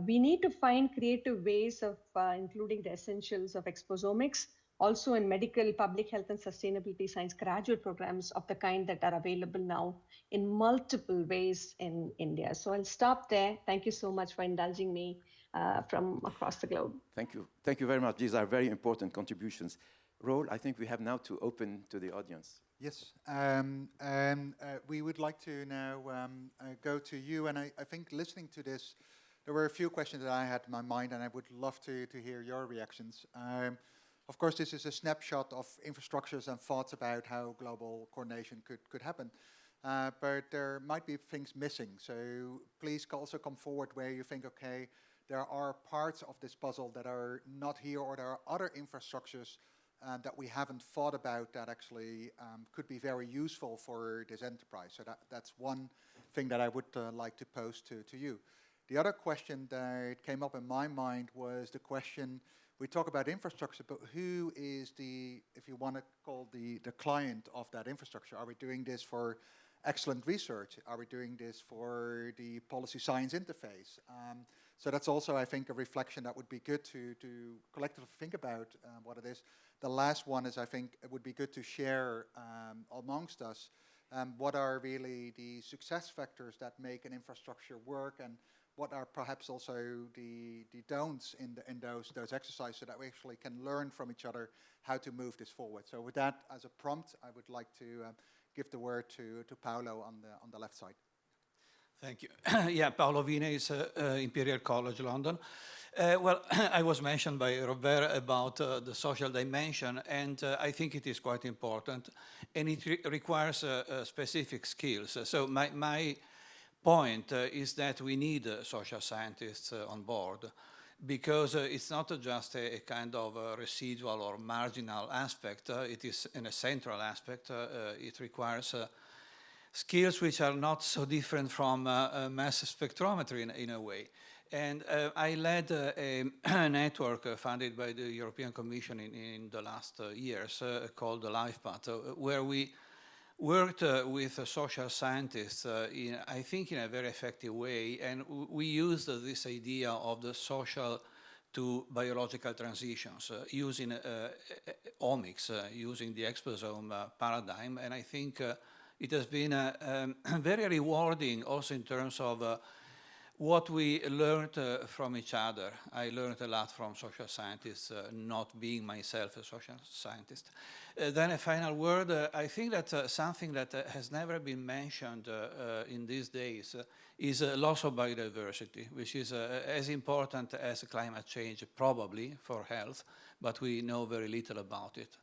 We need to find creative ways of including the essentials of exposomics also in medical, public health, and sustainability science graduate programs of the kind that are available now in multiple ways in India. So I'll stop there. Thank you so much for indulging me from across the globe. Thank you. Thank you very much. These are very important contributions. Roel, I think we have now to open to the audience. Yes, we would like to now go to you, and I think listening to this, there were a few questions that I had in my mind, and I would love to hear your reactions. Of course, this is a snapshot of infrastructures and thoughts about how global coordination could happen, but there might be things missing. So please also come forward where you think, okay, there are parts of this puzzle that are not here, or there are other infrastructures that we haven't thought about that actually could be very useful for this enterprise. So that's one thing that I would like to pose to you. The other question that came up in my mind was the question, we talk about infrastructure, but who is the, if you want to call the client of that infrastructure? Are we doing this for excellent research? Are we doing this for the policy science interface? So that's also, I think, a reflection that would be good to collectively think about what it is. The last one is, I think, it would be good to share amongst us what are really the success factors that make an infrastructure work, and what are perhaps also the don'ts in those exercises, so that we actually can learn from each other how to move this forward. So with that as a prompt, I would like to give the word to Paolo on the left side. Thank you. Yeah, Paolo Vineis, Imperial College London. Well, I was mentioned by Robert about the social dimension, and I think it is quite important, and it requires specific skills. So my point is that we need social scientists on board, because it's not just a kind of residual or marginal aspect. It is a central aspect. It requires skills which are not so different from mass spectrometry in a way. And I led a network funded by the European Commission in the last years called the LifePath, where we worked with social scientists, I think in a very effective way, and we used this idea of the social to biological transitions, using omics, using the exposome paradigm, and I think it has been very rewarding also in terms of what we learned from each other. I learned a lot from social scientists, not being myself a social scientist. Then a final word, I think that something that has never been mentioned in these days is loss of biodiversity, which is as important as climate change probably for health, but we know very little about it.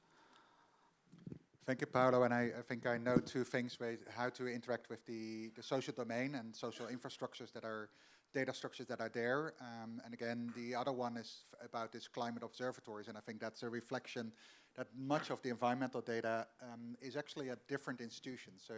Thank you, Paolo, and I think I know two things, how to interact with the social domain and social infrastructures that are, data structures that are there. And again, the other one is about these climate observatories, and I think that's a reflection that much of the environmental data is actually at different institutions. So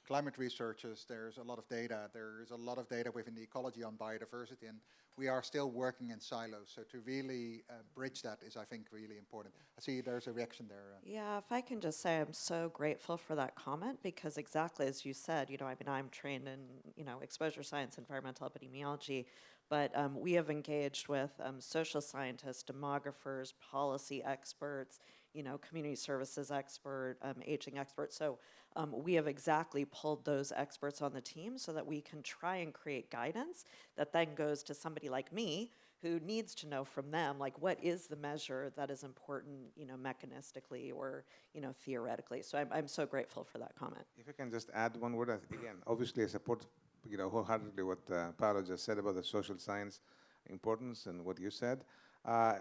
climate researchers, there's a lot of data. There's a lot of data within the ecology on biodiversity, and we are still working in silos. So to really bridge that is, I think, really important. I see there's a reaction there. Yeah, if I can just say I'm so grateful for that comment, because exactly as you said, I mean, I'm trained in, exposure science, environmental epidemiology, but we have engaged with social scientists, demographers, policy experts, community services expert, aging experts. So we have exactly pulled those experts on the team so that we can try and create guidance that then goes to somebody like me who needs to know from them, like, what is the measure that is important, mechanistically or, theoretically. So I'm so grateful for that comment. If I can just add one word, again, obviously I support, wholeheartedly what Paolo just said about the social science importance and what you said.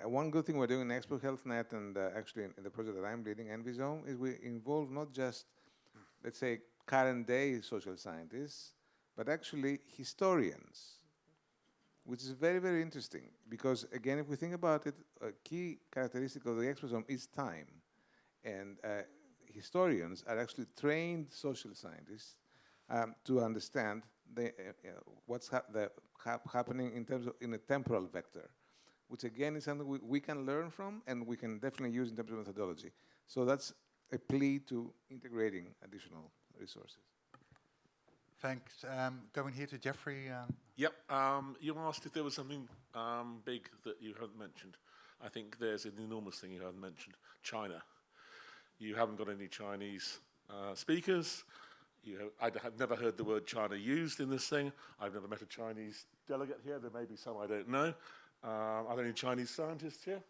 One good thing we're doing in ExpoHealthNet and actually in the project that I'm leading, Envisome, is we involve not just, let's say, current day social scientists, but actually historians, which is very, very interesting. Because again, if we think about it, a key characteristic of the exposome is time. And historians are actually trained social scientists to understand what's happening in terms of in a temporal vector, which again is something we can learn from and we can definitely use in terms of methodology. So that's a plea to integrating additional resources. Thanks. Going here to Jeffrey. Yep. You asked if there was something big that you haven't mentioned. I think there's an enormous thing you haven't mentioned. China. You haven't got any Chinese speakers. I have never heard the word China used in this thing. I've never met a Chinese delegate here. There may be some I don't know. Are there any Chinese scientists here?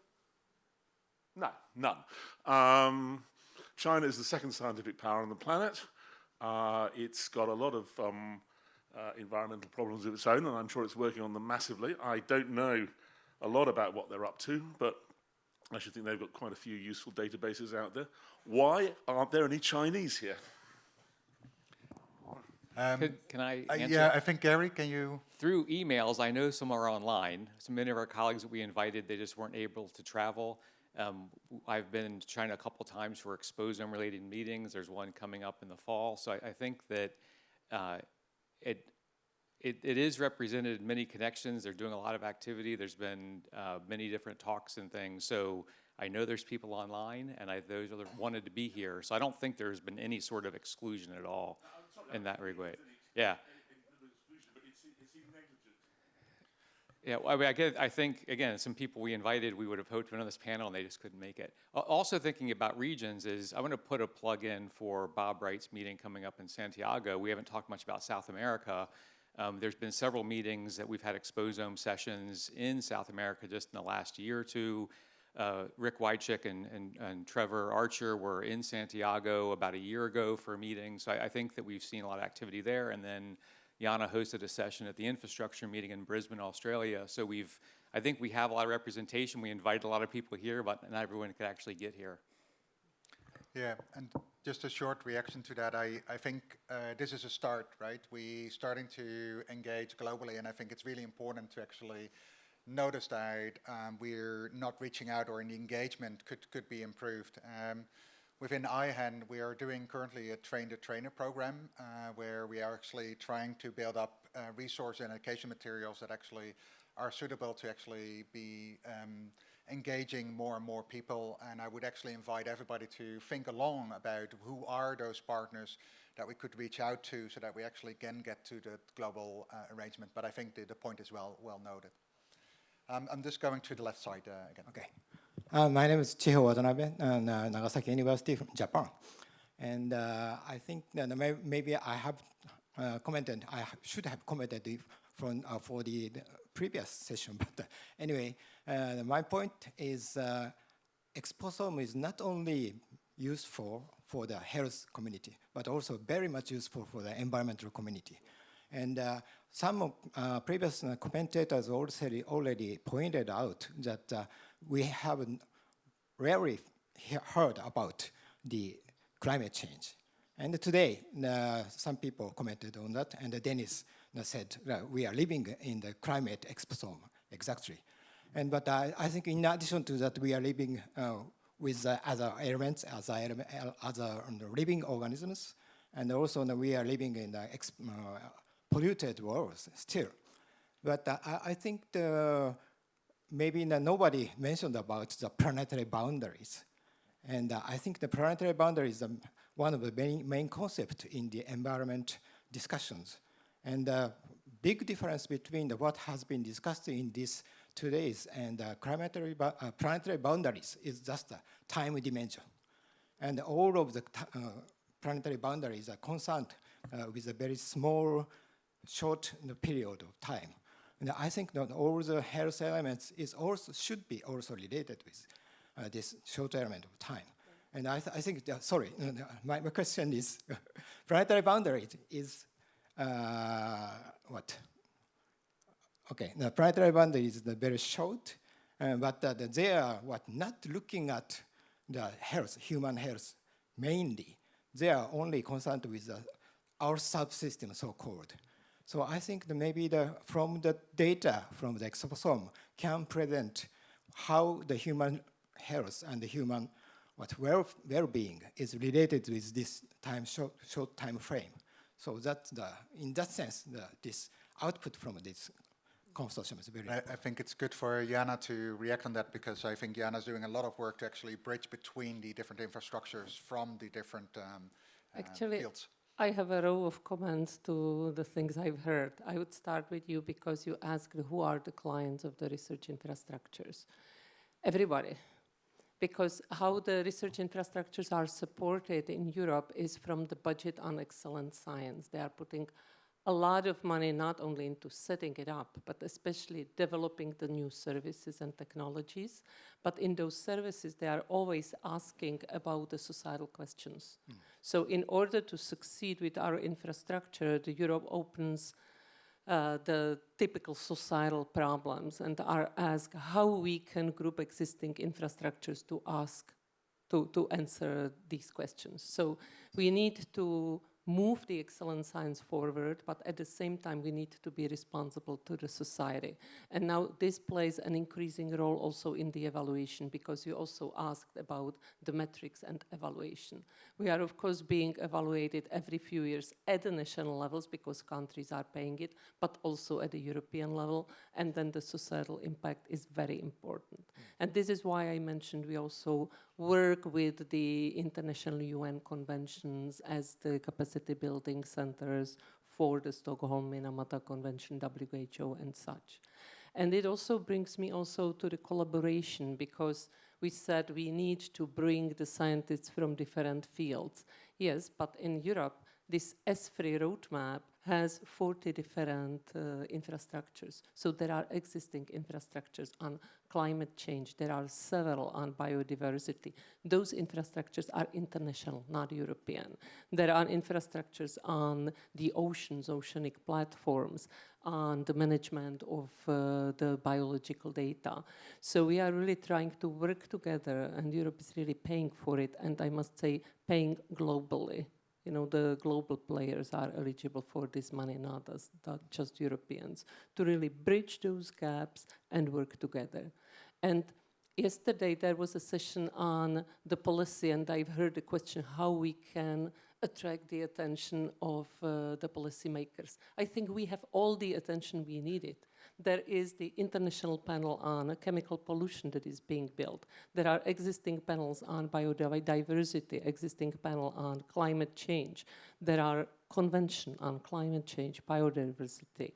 No, none. China is the second scientific power on the planet. It's got a lot of environmental problems of its own, and I'm sure it's working on them massively. I don't know a lot about what they're up to, but I should think they've got quite a few useful databases out there. Why aren't there any Chinese here? Can I answer? Yeah, I think, Gary, can you? Through emails, I know some are online. So many of our colleagues that we invited, they just weren't able to travel. I've been to China a couple times for exposome-related meetings. There's one coming up in the fall. So I think that it is represented in many connections. They're doing a lot of activity. There's been many different talks and things. So I know there's people online, and those that wanted to be here. So I don't think there's been any sort of exclusion at all in that regard. Yeah. Yeah, well, I think, again, some people we invited, we would have hoped to be on this panel, and they just couldn't make it. Also thinking about regions is, I want to put a plug in for Bob Wright's meeting coming up in Santiago. We haven't talked much about South America. There's been several meetings that we've had exposome sessions in South America just in the last year or two. Rick Wychick and Trevor Archer were in Santiago about a year ago for a meeting. So I think that we've seen a lot of activity there. And then Jana hosted a session at the infrastructure meeting in Brisbane, Australia. So I think we have a lot of representation. We invited a lot of people here, but not everyone could actually get here. Yeah, and just a short reaction to that. I think this is a start, right? We're starting to engage globally, and I think it's really important to actually notice that we're not reaching out, or in the engagement could be improved. Within IHEN, we are doing currently a train-the-trainer program where we are actually trying to build up resource and education materials that actually are suitable to actually be engaging more and more people. And I would actually invite everybody to think along about who are those partners that we could reach out to so that we actually can get to the global arrangement. But I think the point is well noted. I'm just going to the left side again. Okay. My name is Chiho Watanabe, Nagasaki University from Japan. And I think that maybe I have commented, I should have commented for the previous session. But anyway, my point is exposome is not only useful for the health community, but also very much useful for the environmental community. And some previous commentators already pointed out that we haven't rarely heard about the climate change. And today, some people commented on that, and Denis said we are living in the climate exposome, exactly. But I think in addition to that, we are living with other elements, other living organisms, and also we are living in the polluted world still. But I think maybe nobody mentioned about the planetary boundaries. And I think the planetary boundary is one of the main concepts in the environment discussions. And the big difference between what has been discussed in this today's and planetary boundaries is just a time dimension. And all of the planetary boundaries are concerned with a very small, short period of time. And I think that all the health elements should be also related with this short element of time. And I think, sorry, my question is, planetary boundary is what? Okay, the planetary boundary is very short, but they are not looking at the health, human health mainly. They are only concerned with our subsystem, so-called. So I think that maybe from the data from the exposome can present how the human health and the human well-being is related with this short time frame. So that in that sense, this output from this consortium is very important. I think it's good for Jana to react on that, because I think Jana's doing a lot of work to actually bridge between the different infrastructures from the different fields. I have a row of comments to the things I've heard. I would start with you because you asked who are the clients of the research infrastructures. Everybody. Because how the research infrastructures are supported in Europe is from the budget on excellent science. They are putting a lot of money not only into setting it up, but especially developing the new services and technologies. But in those services, they are always asking about the societal questions. So in order to succeed with our infrastructure, Europe opens the typical societal problems and are asked how we can group existing infrastructures to answer these questions. So we need to move the excellent science forward, but at the same time we need to be responsible to the society. And now this plays an increasing role also in the evaluation, because you also asked about the metrics and evaluation. We are of course being evaluated every few years at the national levels because countries are paying it, but also at the European level, and then the societal impact is very important. And this is why I mentioned we also work with the international UN conventions as the capacity building centers for the Stockholm Minamata Convention, WHO and such. And it also brings me also to the collaboration, because we said we need to bring the scientists from different fields. Yes, but in Europe, this S3 roadmap has 40 different infrastructures. So there are existing infrastructures on climate change. There are several on biodiversity. Those infrastructures are international, not European. There are infrastructures on the oceans, oceanic platforms, on the management of the biological data. So we are really trying to work together, and Europe is really paying for it, and I must say, paying globally. You know, the global players are eligible for this money, not just Europeans, to really bridge those gaps and work together. And yesterday there was a session on the policy, and I've heard the question how we can attract the attention of the policymakers. I think we have all the attention we needed. There is the international panel on chemical pollution that is being built. There are existing panels on biodiversity, existing panel on climate change. There are convention on climate change, biodiversity,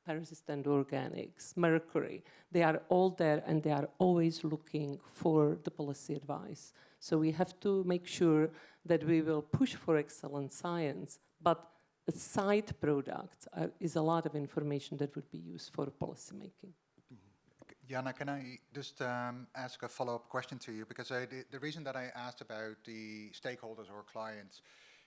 persistent organics, mercury. They are all there, and they are always looking for the policy advice. So we have to make sure that we will push for excellent science, but a side product is a lot of information that would be used for policy making. Jana, can I just ask a follow-up question to you? Because the reason that I asked about the stakeholders or clients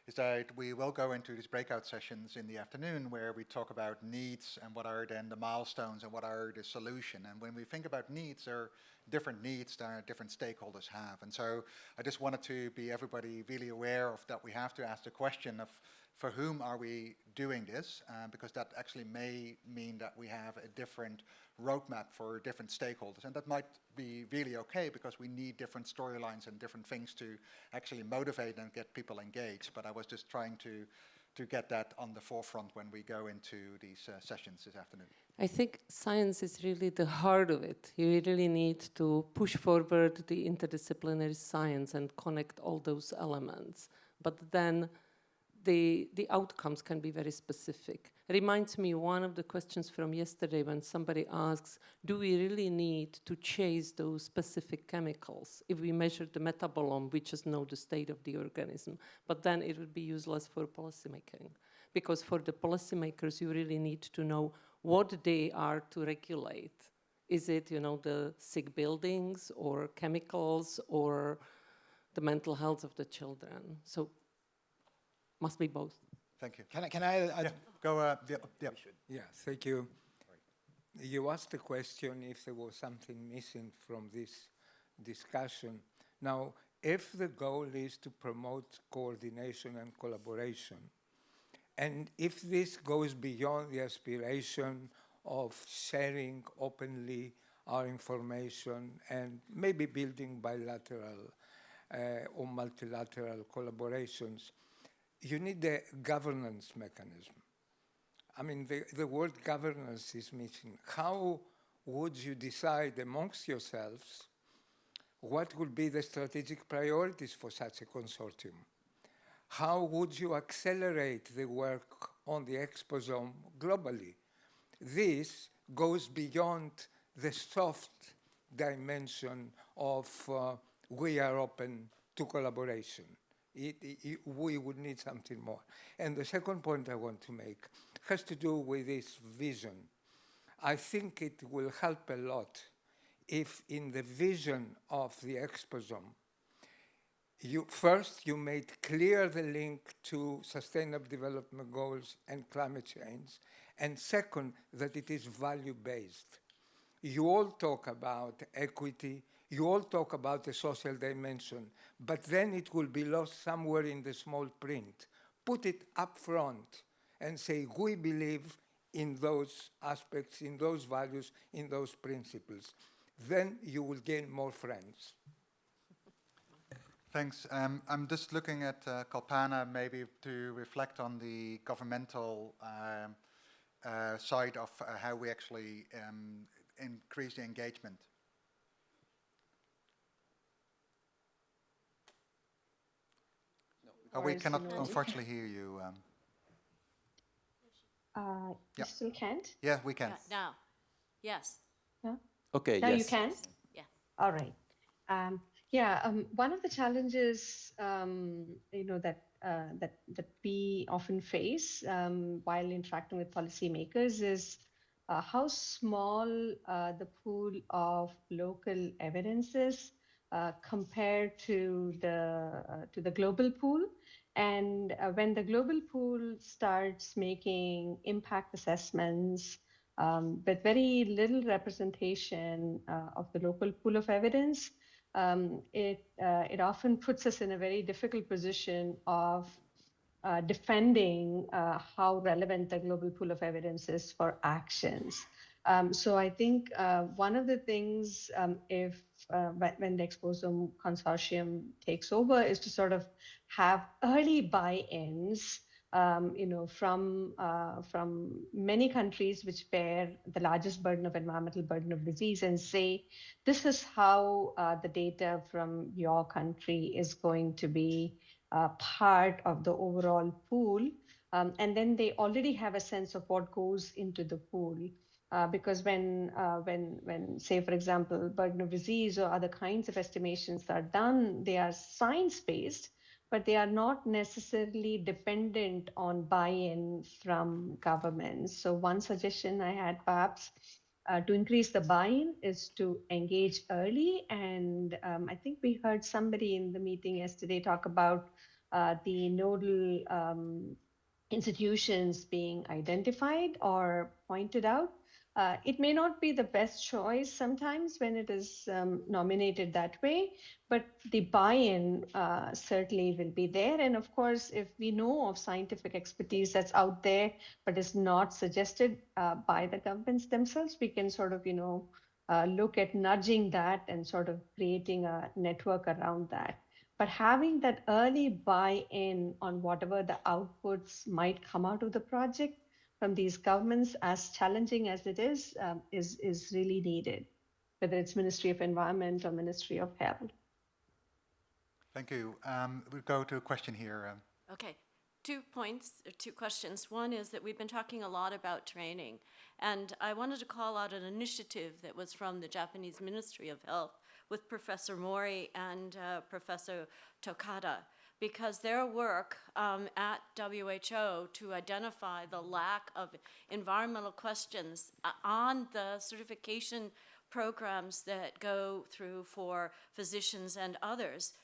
is that we will go into these breakout sessions in the afternoon where we talk about needs and what are then the milestones and what are the solution. And when we think about needs, there are different needs that different stakeholders have. And so I just wanted to be everybody really aware of that. We have to ask the question of for whom are we doing this? Because that actually may mean that we have a different roadmap for different stakeholders. And that might be really okay because we need different storylines and different things to actually motivate and get people engaged. But I was just trying to get that on the forefront when we go into these sessions this afternoon. I think science is really the heart of it. You really need to push forward the interdisciplinary science and connect all those elements. But then the outcomes can be very specific. It reminds me one of the questions from yesterday when somebody asks, do we really need to chase those specific chemicals? If we measure the metabolome, we just know the state of the organism. But then it would be useless for policymaking. Because for the policymakers, you really need to know what they are to regulate. Is it, you know, the sick buildings or chemicals or the mental health of the children? So must be both. Thank you. Can I yeah, go, yeah. Yeah, thank you. You asked the question if there was something missing from this discussion. Now, if the goal is to promote coordination and collaboration, and if this goes beyond the aspiration of sharing openly our information and maybe building bilateral or multilateral collaborations, you need a governance mechanism. I mean, the word governance is missing. How would you decide amongst yourselves what would be the strategic priorities for such a consortium? How would you accelerate the work on the exposome globally? This goes beyond the soft dimension of we are open to collaboration. We would need something more. And the second point I want to make has to do with this vision. I think it will help a lot if in the vision of the exposome, first you made clear the link to Sustainable Development Goals and climate change, and second, that it is value-based. You all talk about equity, you all talk about the social dimension, but then it will be lost somewhere in the small print. Put it up front and say, we believe in those aspects, in those values, in those principles. Then you will gain more friends. Thanks. I'm just looking at Kalpana maybe to reflect on the governmental side of how we actually increase the engagement. We cannot, unfortunately, hear you. You still can't? Yeah, we can. Now, yes. Yeah. Okay, Now yes. you can? Yeah. All right. One of the challenges, that we often face while interacting with policymakers is how small the pool of local evidence is compared to the global pool. And when the global pool starts making impact assessments but very little representation of the local pool of evidence, it often puts us in a very difficult position of defending how relevant the global pool of evidence is for actions. So I think one of the things, when the Exposome Consortium takes over, is to sort of have early buy-ins, from many countries which bear the largest environmental burden of disease, and say, this is how the data from your country is going to be part of the overall pool. And then they already have a sense of what goes into the pool. Because when, say, for example, burden of disease or other kinds of estimations are done, they are science-based, but they are not necessarily dependent on buy-in from governments. So one suggestion I had perhaps to increase the buy-in is to engage early. And I think we heard somebody in the meeting yesterday talk about the nodal institutions being identified or pointed out. It may not be the best choice sometimes when it is nominated that way, but the buy-in certainly will be there. And of course, if we know of scientific expertise that's out there, but is not suggested by the governments themselves, we can sort of, look at nudging that and sort of creating a network around that. But having that early buy-in on whatever the outputs might come out of the project from these governments, as challenging as it is really needed, whether it's Ministry of Environment or Ministry of Health. Thank you. We'll go to a question here. Okay, 2 points, or 2 questions. One is that we've been talking a lot about training, and I wanted to call out an initiative that was from the Japanese Ministry of Health with Professor Mori and Professor Tokada, because their work at WHO to identify the lack of environmental questions on the certification programs that go through for physicians and others,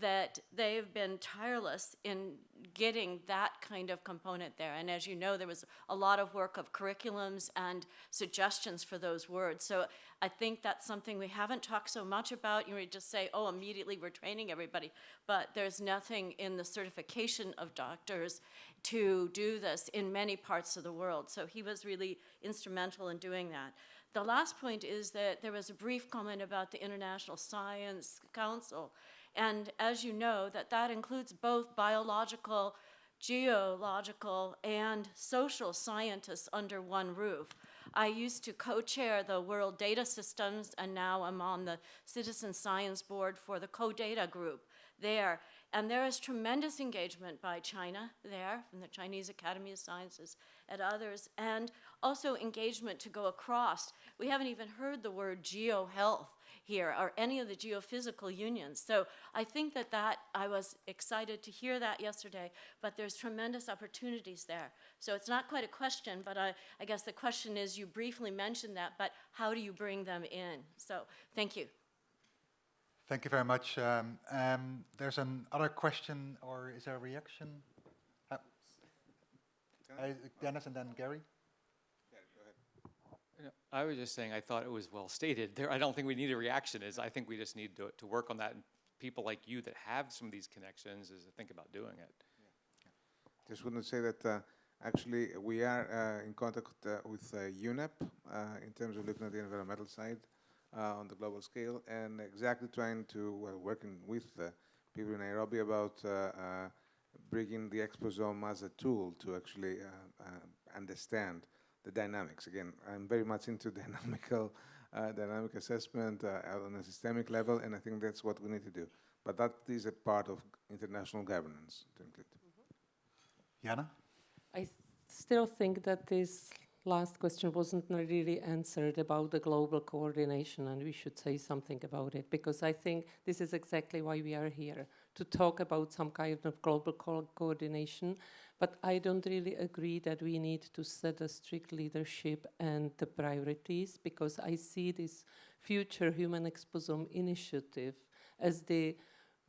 that they've been tireless in getting that kind of component there. And as you know, there was a lot of work of curriculums and suggestions for those words. So I think that's something we haven't talked so much about. You just say, oh, immediately we're training everybody. But there's nothing in the certification of doctors to do this in many parts of the world. So he was really instrumental in doing that. The last point is that there was a brief comment about the International Science Council. And as you know, that includes both biological, geological, and social scientists under one roof. I used to co-chair the World Data Systems, and now I'm on the Citizen Science Board for the Co-Data Group there. And there is tremendous engagement by China there, from the Chinese Academy of Sciences and others, and also engagement to go across. We haven't even heard the word geo-health here, or any of the geophysical unions. So I think that I was excited to hear that yesterday, but there's tremendous opportunities there. So it's not quite a question, but I guess the question is, you briefly mentioned that, but how do you bring them in? So thank you. Thank you very much. There's another question, or is there a reaction? Dennis and then Gary. I was just saying I thought it was well stated. I don't think we need a reaction. I think we just need to work on that, and people like you that have some of these connections is to think about doing it. Yeah. Just want to say that actually we are in contact with UNEP in terms of looking at the environmental side on the global scale, and exactly trying to working with people in Nairobi about bringing the Exposome as a tool to actually understand the dynamics. Again, I'm very much into dynamic assessment on a systemic level, and I think that's what we need to do. But that is a part of international governance to include. Jana? I still think that this last question wasn't really answered about the global coordination, and we should say something about it, because I think this is exactly why we are here, to talk about some kind of global coordination. But I don't really agree that we need to set a strict leadership and the priorities, because I see this future Human Exposome initiative as the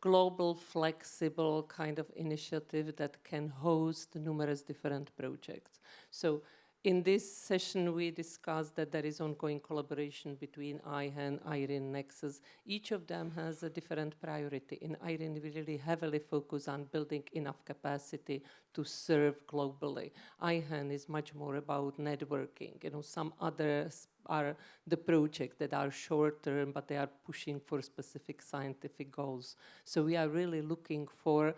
global, flexible kind of initiative that can host numerous different projects. So in this session, we discussed that there is ongoing collaboration between IHEN, EIRENE, NEXUS. Each of them has a different priority. In EIRENE, we really heavily focus on building enough capacity to serve globally. IHEN is much more about networking. You know, some others are the projects that are short term, but they are pushing for specific scientific goals. So we are really looking for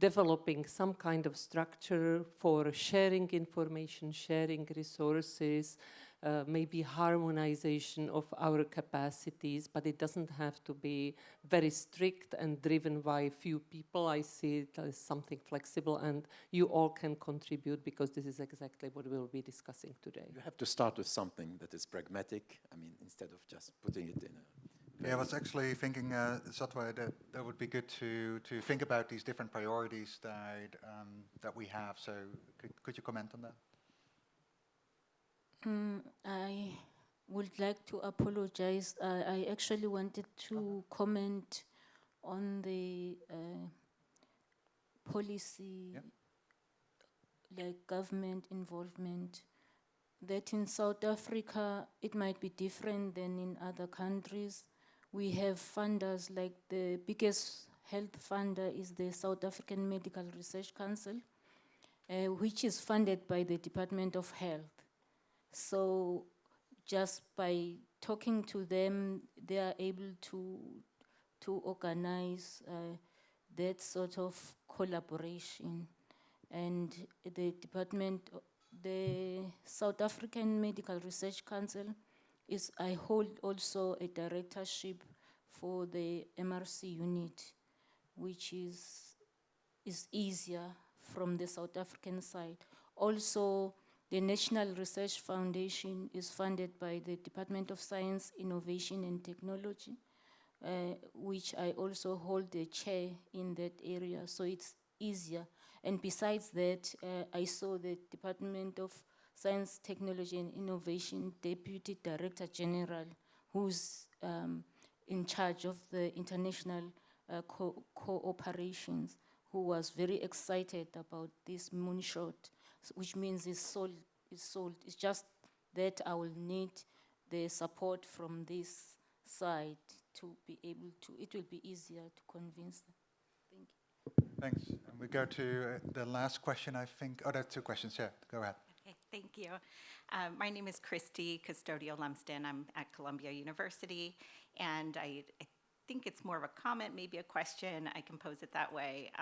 developing some kind of structure for sharing information, sharing resources, maybe harmonization of our capacities, but it doesn't have to be very strict and driven by few people. I see it as something flexible, and you all can contribute, because this is exactly what we'll be discussing today. You have to start with something that is pragmatic, I mean, instead of just putting it in a... Yeah, I was actually thinking, Zodwa, that would be good to think about these different priorities that we have. So could you comment on that? I would like to apologize. I actually wanted to comment on the policy, like government involvement, that in South Africa, it might be different than in other countries. We have funders, like the biggest health funder is the South African Medical Research Council, which is funded by the Department of Health. So just by talking to them, they are able to organize that sort of collaboration. And the South African Medical Research Council I hold also a directorship for the MRC unit, which is easier from the South African side. Also, the National Research Foundation is funded by the Department of Science, Innovation and Technology, which I also hold the chair in that area, so it's easier. And besides that, I saw the Department of Science, Technology and Innovation Deputy Director General, who's in charge of the international cooperations, who was very excited about this moonshot, which means it's sold. It's just that I will need the support from this side to be able to, it will be easier to convince them. Thank you. Thanks. And we go to the last question, I think. Oh, there are two questions. Yeah, go ahead. Okay, thank you. My name is Christy Custodial Lumsden. I'm at Columbia University, and I think it's more of a comment, maybe a question. I can pose it that way.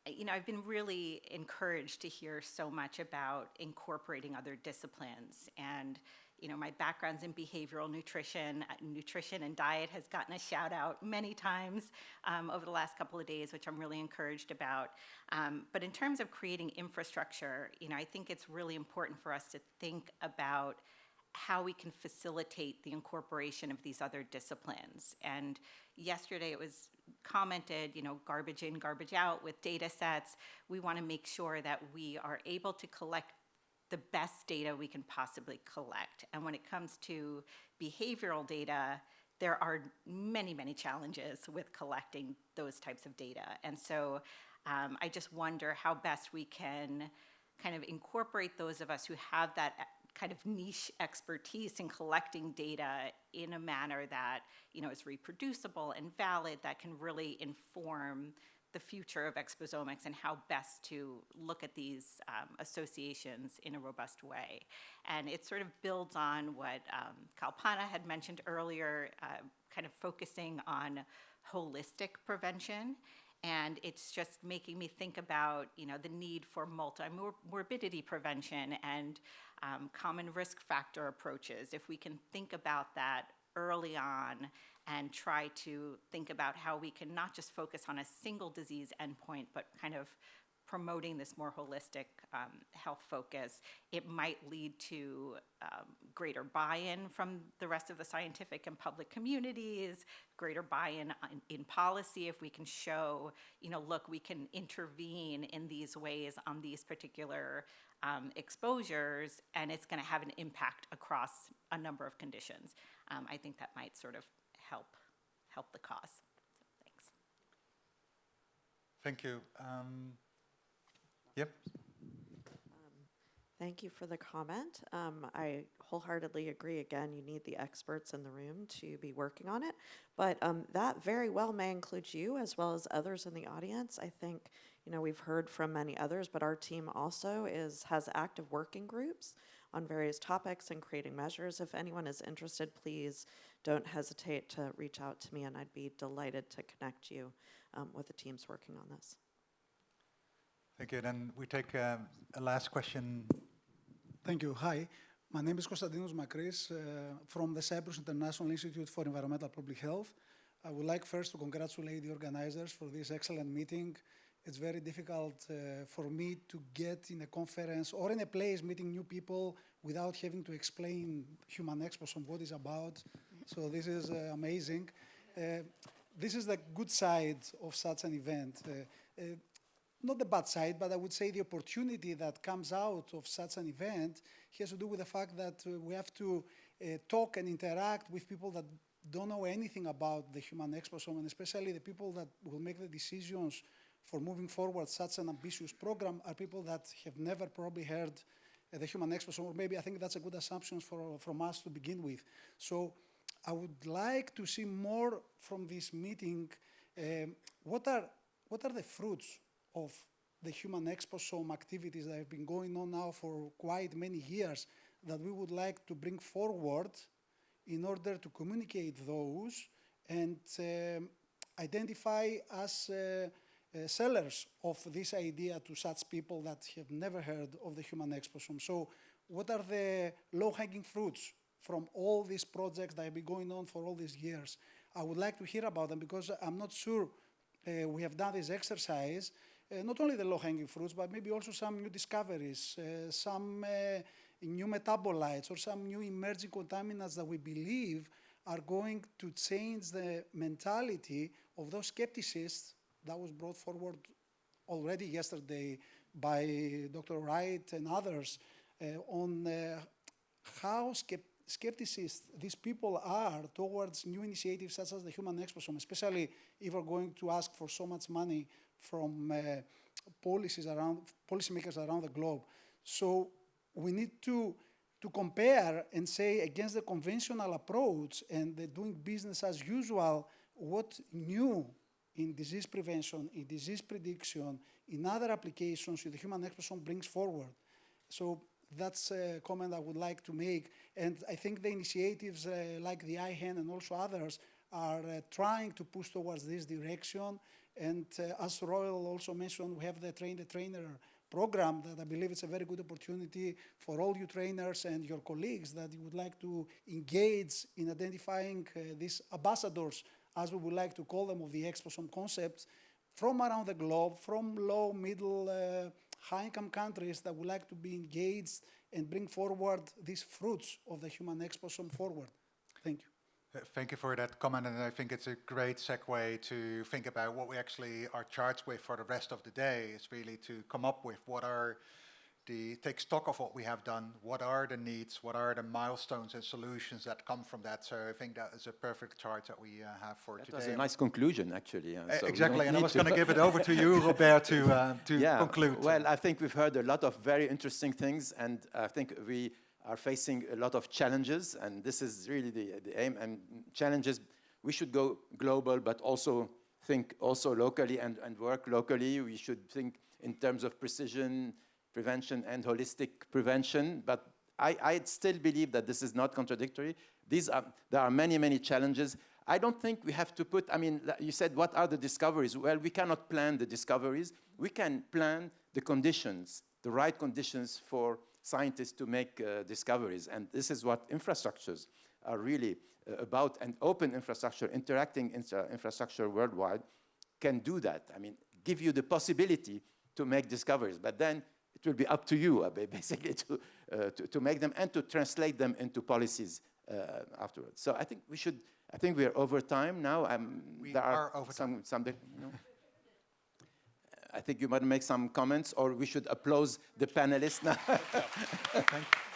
You know, I've been really encouraged to hear so much about incorporating other disciplines. And, you know, my background's in behavioral nutrition. Nutrition and diet has gotten a shout out many times over the last couple of days, which I'm really encouraged about. But in terms of creating infrastructure, you know, I think it's really important for us to think about how we can facilitate the incorporation of these other disciplines. And yesterday it was commented, you know, garbage in, garbage out with data sets. We want to make sure that we are able to collect the best data we can possibly collect. And when it comes to behavioral data, there are many, many challenges with collecting those types of data. And so I just wonder how best we can kind of incorporate those of us who have that kind of niche expertise in collecting data in a manner that, you know, is reproducible and valid, that can really inform the future of exposomics and how best to look at these associations in a robust way. And it sort of builds on what Kalpana had mentioned earlier, kind of focusing on holistic prevention. And it's just making me think about, you know, the need for multi-morbidity prevention and common risk factor approaches. If we can think about that early on and try to think about how we can not just focus on a single disease endpoint, but kind of promoting this more holistic health focus, it might lead to greater buy-in from the rest of the scientific and public communities, greater buy-in in policy if we can show, look, we can intervene in these ways on these particular exposures, and it's going to have an impact across a number of conditions. I think that might sort of help the cause. So, thanks. Thank you. Yep. Thank you for the comment. I wholeheartedly agree. Again, you need the experts in the room to be working on it. But that very well may include you as well as others in the audience. I think, we've heard from many others, but our team also has active working groups on various topics and creating measures. If anyone is interested, please don't hesitate to reach out to me, and I'd be delighted to connect you with the teams working on this. Thank you. Then we take a last question. Thank you. Hi, my name is Konstantinos Makris from the Cyprus International Institute for Environmental Public Health. I would like first to congratulate the organizers for this excellent meeting. It's very difficult for me to get in a conference or in a place meeting new people without having to explain human exposome, what it's about. So this is amazing. This is the good side of such an event. Not the bad side, but I would say the opportunity that comes out of such an event has to do with the fact that we have to talk and interact with people that don't know anything about the human exposome, and especially the people that will make the decisions for moving forward such an ambitious program are people that have never probably heard the human exposome, or maybe I think that's a good assumption from us to begin with. So I would like to see more from this meeting. What are the fruits of the human exposome activities that have been going on now for quite many years that we would like to bring forward in order to communicate those and identify as sellers of this idea to such people that have never heard of the human exposome. So what are the low-hanging fruits from all these projects that have been going on for all these years? I would like to hear about them because I'm not sure we have done this exercise. Not only the low-hanging fruits, but maybe also some new discoveries, some new metabolites, or some new emerging contaminants that we believe are going to change the mentality of those skepticists that was brought forward already yesterday by Dr. Wright and others on how skepticist these people are towards new initiatives such as the human exposome, especially if we're going to ask for so much money from policymakers around the globe. So we need to compare and say against the conventional approach and the doing business as usual, what new in disease prevention, in disease prediction, in other applications the human exposome brings forward. So that's a comment I would like to make. And I think the initiatives like the IHEN and also others are trying to push towards this direction. And as Roel also mentioned, we have the Train the Trainer program that I believe it's a very good opportunity for all you trainers and your colleagues that you would like to engage in identifying these ambassadors, as we would like to call them, of the exposome concepts from around the globe, from low, middle, high-income countries that would like to be engaged and bring forward these fruits of the human exposome forward. Thank you. Thank you for that comment, and I think it's a great segue to think about what we actually are charged with for the rest of the day, is really to come up with take stock of what we have done, what are the needs, what are the milestones and solutions that come from that. So I think that is a perfect charge that we have for today. That's a nice conclusion, actually. So exactly, and I was going to give it over to you, Robert, to conclude. Well, I think we've heard a lot of very interesting things, and I think we are facing a lot of challenges, and this is really the aim. And challenges, we should go global, but also think also locally and work locally. We should think in terms of precision prevention and holistic prevention, but I still believe that this is not contradictory. There are many, many challenges. I don't think we have to put, you said, what are the discoveries? Well, we cannot plan the discoveries. We can plan the conditions, the right conditions for scientists to make discoveries. And this is what infrastructures are really about. And open infrastructure, interacting infrastructure worldwide can do that. Give you the possibility to make discoveries. But then it will be up to you, basically, to make them and to translate them into policies afterwards. So I think we should. I think we are over time now. There are over some. I think you might make some comments, or we should applaud the panelists now. Thank you.